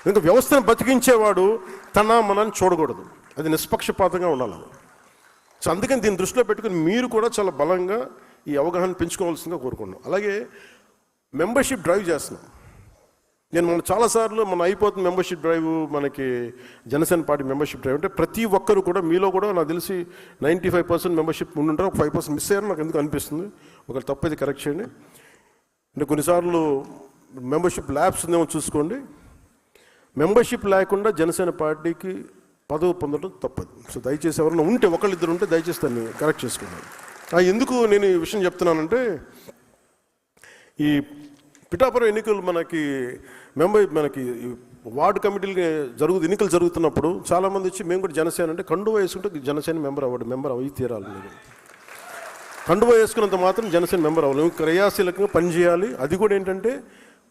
ఇంకా వ్యవస్థను బతికించేవాడు మనని చూడకూడదు, అది నిష్పక్షపాతంగా ఉండాలి. సో అందుకని దీన్ని దృష్టిలో పెట్టుకుని మీరు కూడా చాలా బలంగా ఈ అవగాహన పెంచుకోవాల్సిందిగా కోరుకుంటున్నాం. అలాగే మెంబర్షిప్ డ్రైవ్ చేస్తున్నాం. నేను మన చాలాసార్లు అయిపోతుంది మెంబర్షిప్ డ్రైవ్, మనకి జనసేన పార్టీ మెంబర్షిప్ డ్రైవ్ అంటే ప్రతి ఒక్కరు కూడా మీలో కూడా నాకు తెలిసి 95% మెంబర్షిప్ ఉండుంటారు, ఒక 5% మిస్ అయ్యారు నాకు ఎందుకు అనిపిస్తుంది. ఒకరు తప్పది కరెక్ట్ చేయండి. అంటే కొన్నిసార్లు మెంబర్షిప్ ల్యాబ్స్ ఉందేమో చూసుకోండి. మెంబర్షిప్ లేకుండా జనసేన పార్టీకి పదవి పొందడం తప్పదు. సో దయచేసి ఎవరైనా ఉంటే ఒకళ్ళిద్దరు ఉంటే దయచేసి దాన్ని కరెక్ట్ చేసుకున్నాను. ఎందుకు నేను ఈ విషయం చెప్తున్నానంటే ఈ పిఠాపురం ఎన్నికలు మనకి వార్డు కమిటీలు ఎన్నికలు జరుగుతున్నప్పుడు చాలామంది వచ్చి మేము కూడా జనసేన అంటే కండువా వేసుకుంటే జనసేన మెంబర్ అవి తీరాలి. మీరు కండువా వేసుకున్నంత మాత్రం జనసేన మెంబర్ అవ్వాలి, క్రియాశీలకంగా పనిచేయాలి. అది కూడా ఏంటంటే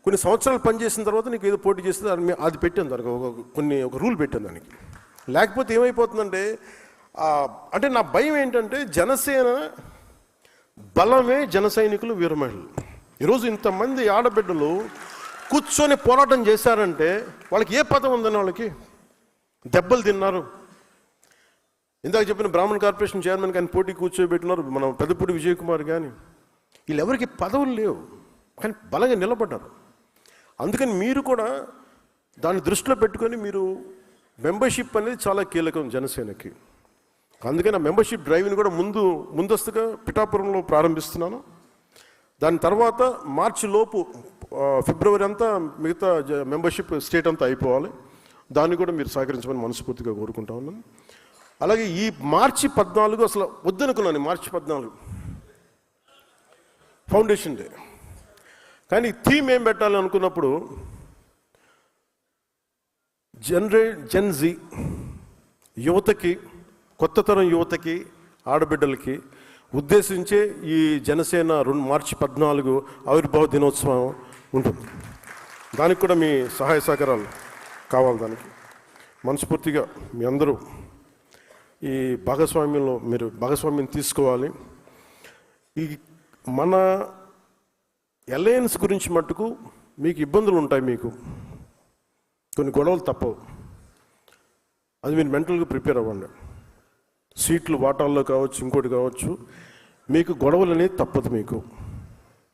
కొన్ని సంవత్సరాలు పనిచేసిన తర్వాత నీకు ఏదో పోటీ చేస్తే అది పెట్టాను దానికి ఒక రూల్ పెట్టాను దానికి. లేకపోతే ఏమైపోతుందంటే అంటే నా భయం ఏంటంటే జనసేన బలమే జన సైనికులు వీరమహిళలు. ఈరోజు ఇంతమంది ఆడబిడ్డలు కూర్చొని పోరాటం చేశారంటే వాళ్ళకి ఏ పదం ఉందని వాళ్ళకి దెబ్బలు తిన్నారు. ఇందాక చెప్పిన బ్రాహ్మణ కార్పొరేషన్ చైర్మన్ కానీ పోటీ కూర్చోబెట్టినారు, మన పెద్దపూడి విజయ్ కుమార్ కానీ, వీళ్ళెవరికి పదవులు లేవు కానీ బలంగా నిలబడ్డారు. అందుకని మీరు కూడా దాన్ని దృష్టిలో పెట్టుకొని మీరు మెంబర్షిప్ అనేది చాలా కీలకం జనసేనకి. అందుకని ఆ మెంబర్షిప్ డ్రైవ్ని కూడా ముందస్తుగా పిఠాపురంలో ప్రారంభిస్తున్నాను. దాని తర్వాత మార్చి లోపు ఫిబ్రవరి అంతా మిగతా మెంబర్షిప్ స్టేట్ అంతా అయిపోవాలి. దాన్ని కూడా మీరు సహకరించమని మనస్ఫూర్తిగా కోరుకుంటా ఉన్నాను. అలాగే ఈ మార్చి 14 అసలు వద్దనుకున్నాను, మార్చి 14 ఫౌండేషన్ డే. కానీ థీమ్ ఏం పెట్టాలి అనుకున్నప్పుడు జెన్ జీ యువతకి, కొత్త తరం యువతకి, ఆడబిడ్డలకి ఉద్దేశించే ఈ జనసేన మార్చి 14 ఆవిర్భావ దినోత్సవం ఉంటుంది. దానికి కూడా మీ సహాయ సహకారాలు కావాలి. దానికి మనస్ఫూర్తిగా మీ అందరూ ఈ భాగస్వామ్యంలో మీరు భాగస్వామ్యం తీసుకోవాలి. ఈ మన అలయన్స్ గురించి మట్టుకు మీకు ఇబ్బందులు ఉంటాయి, మీకు కొన్ని గొడవలు తప్పవు. అది మీరు మెంటల్గా ప్రిపేర్ అవ్వండి. సీట్లు వాటాల్లో కావచ్చు, ఇంకోటి కావచ్చు, మీకు గొడవలు అనేది తప్పదు, మీకు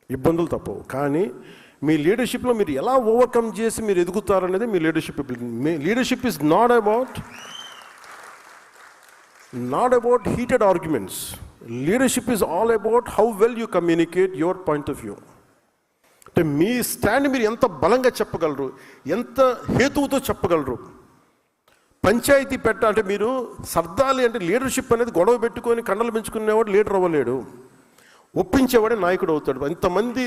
ఇబ్బందులు తప్పవు. కానీ మీ లీడర్షిప్లో మీరు ఎలా ఓవర్కమ్ చేసి మీరు ఎదుగుతారనేది మీ లీడర్షిప్. మీ leadership is not about heated arguments. Leadership is all about how well you communicate your point of view. అంటే మీ స్టాండ్ మీరు ఎంత బలంగా చెప్పగలరు, ఎంత హేతువుతో చెప్పగలరు. పంచాయతీ అంటే మీరు సర్దాలి అంటే లీడర్షిప్ అనేది గొడవ పెట్టుకొని కండలు పెంచుకునేవాడు లీడర్ అవ్వలేడు, ఒప్పించేవాడే నాయకుడు అవుతాడు. ఇంతమంది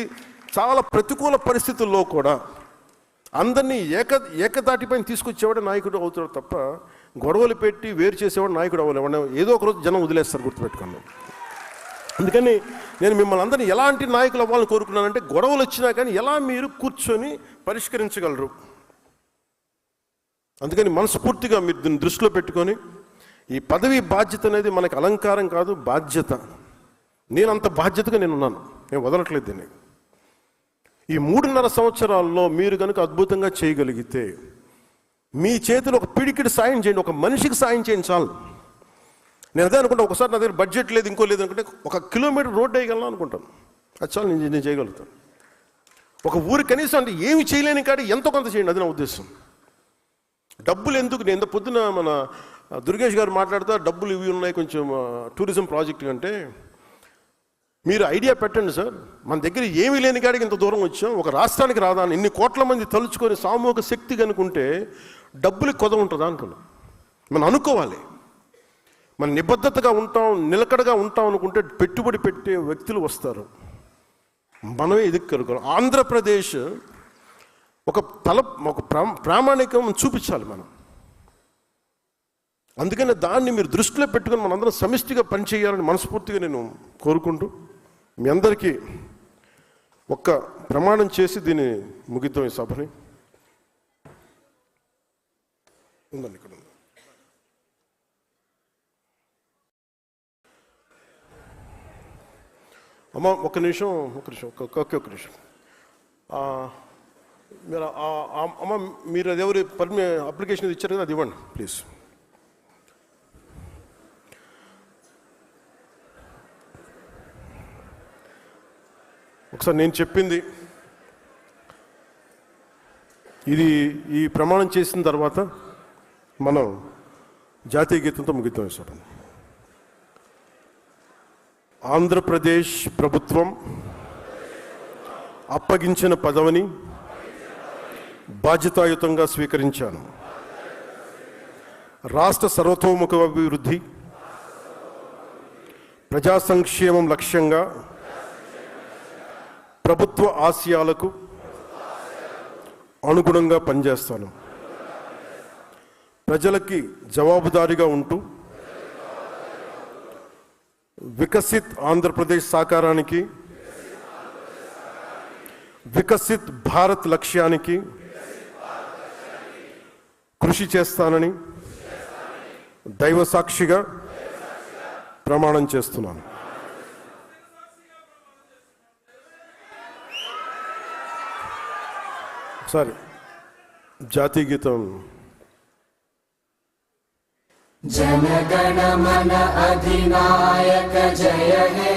చాలా ప్రతికూల పరిస్థితుల్లో కూడా అందరినీ ఏకతాటిపైన తీసుకొచ్చేవాడే నాయకుడు అవుతాడు తప్ప గొడవలు పెట్టి వేరు చేసేవాడు నాయకుడు అవ్వలేవాడు. ఏదో ఒక రోజు జనం వదిలేస్తారు, గుర్తుపెట్టుకున్నాం. అందుకని నేను మిమ్మల్ని అందరినీ ఎలాంటి నాయకులు అవ్వాలని కోరుకున్నానంటే, గొడవలు వచ్చినా కానీ ఎలా మీరు కూర్చొని పరిష్కరించగలరు. అందుకని మనస్ఫూర్తిగా మీరు దీన్ని దృష్టిలో పెట్టుకొని, ఈ పదవి బాధ్యత అనేది మనకి అలంకారం కాదు, బాధ్యత. నేను అంత బాధ్యతగా నేనున్నాను, నేను వదలట్లేదు దీన్ని. ఈ 3.5 సంవత్సరాల్లో మీరు కనుక అద్భుతంగా చేయగలిగితే, మీ చేతిలో ఒక పిడికిడి సాయం చేయండి, ఒక మనిషికి సాయం చేయండి చాలు. నేను అదే అనుకుంటా, ఒకసారి నా దగ్గర బడ్జెట్ లేదు, ఇంకో లేదు అనుకుంటే 1 కిలోమీటర్ రోడ్డు వేయగలను అనుకుంటాను, అది చాలు, నేను చేయగలుగుతాను. ఒక ఊరు కనీసం అంటే ఏమి చేయలేని కాడి ఎంతో కొంత చేయండి, అది నా ఉద్దేశం. డబ్బులు ఎందుకు? నేను పొద్దున మన దుర్గేష్ గారు మాట్లాడుతూ డబ్బులు ఇవి ఉన్నాయి కొంచెం టూరిజం ప్రాజెక్ట్ అంటే, మీరు ఐడియా పెట్టండి సార్, మన దగ్గర ఏమీ లేని కాడికి ఇంత దూరం వచ్చాం, ఒక రాష్ట్రానికి రాదా, ఇన్ని కోట్ల మంది తలుచుకొని సామూహిక శక్తి కనుకుంటే డబ్బులకి కొద ఉంటుందా అనుకున్నాం. మనం అనుకోవాలి, మన నిబద్ధతగా ఉంటాం, నిలకడగా ఉంటాం అనుకుంటే పెట్టుబడి పెట్టే వ్యక్తులు వస్తారు, మనమే ఎదుర్కొనుకోవాలి. ఆంధ్రప్రదేశ్ ఒక ప్రామాణికం చూపించాలి మనం. అందుకని దాన్ని మీరు దృష్టిలో పెట్టుకొని మనందరం సమిష్టిగా పనిచేయాలని మనస్ఫూర్తిగా నేను కోరుకుంటూ, మీ అందరికీ ఒక్క ప్రమాణం చేసి దీన్ని ముగిద్దాం ఈ సభని. ఉందండి ఇక్కడ. అమ్మ ఒక్క నిమిషం. ఒక్క నిమిషం. మీరు అమ్మ, మీరు అది ఎవరు అప్లికేషన్ ఇచ్చారు కదా, అది ఇవ్వండి ప్లీజ్. ఒకసారి నేను చెప్పింది ఇది, ఈ ప్రమాణం చేసిన తర్వాత మనం జాతీయ గీతంతో ముగిద్దాం వేసాం. ఆంధ్రప్రదేశ్ ప్రభుత్వం అప్పగించిన పదవిని బాధ్యతాయుతంగా స్వీకరించాను. రాష్ట్ర సర్వతోముఖ అభివృద్ధి, ప్రజా సంక్షేమం లక్ష్యంగా ప్రభుత్వ ఆశయాలకు అనుగుణంగా పనిచేస్తాను. ప్రజలకి జవాబుదారీగా ఉంటూ వికసిత్ ఆంధ్రప్రదేశ్ సాకారానికి, వికసిత్ భారత్ లక్ష్యానికి కృషి చేస్తానని దైవ సాక్షిగా ప్రమాణం చేస్తున్నాను. ఒకసారి జాతీయ గీతం. జనగణ మన అధినాయక జయ హే.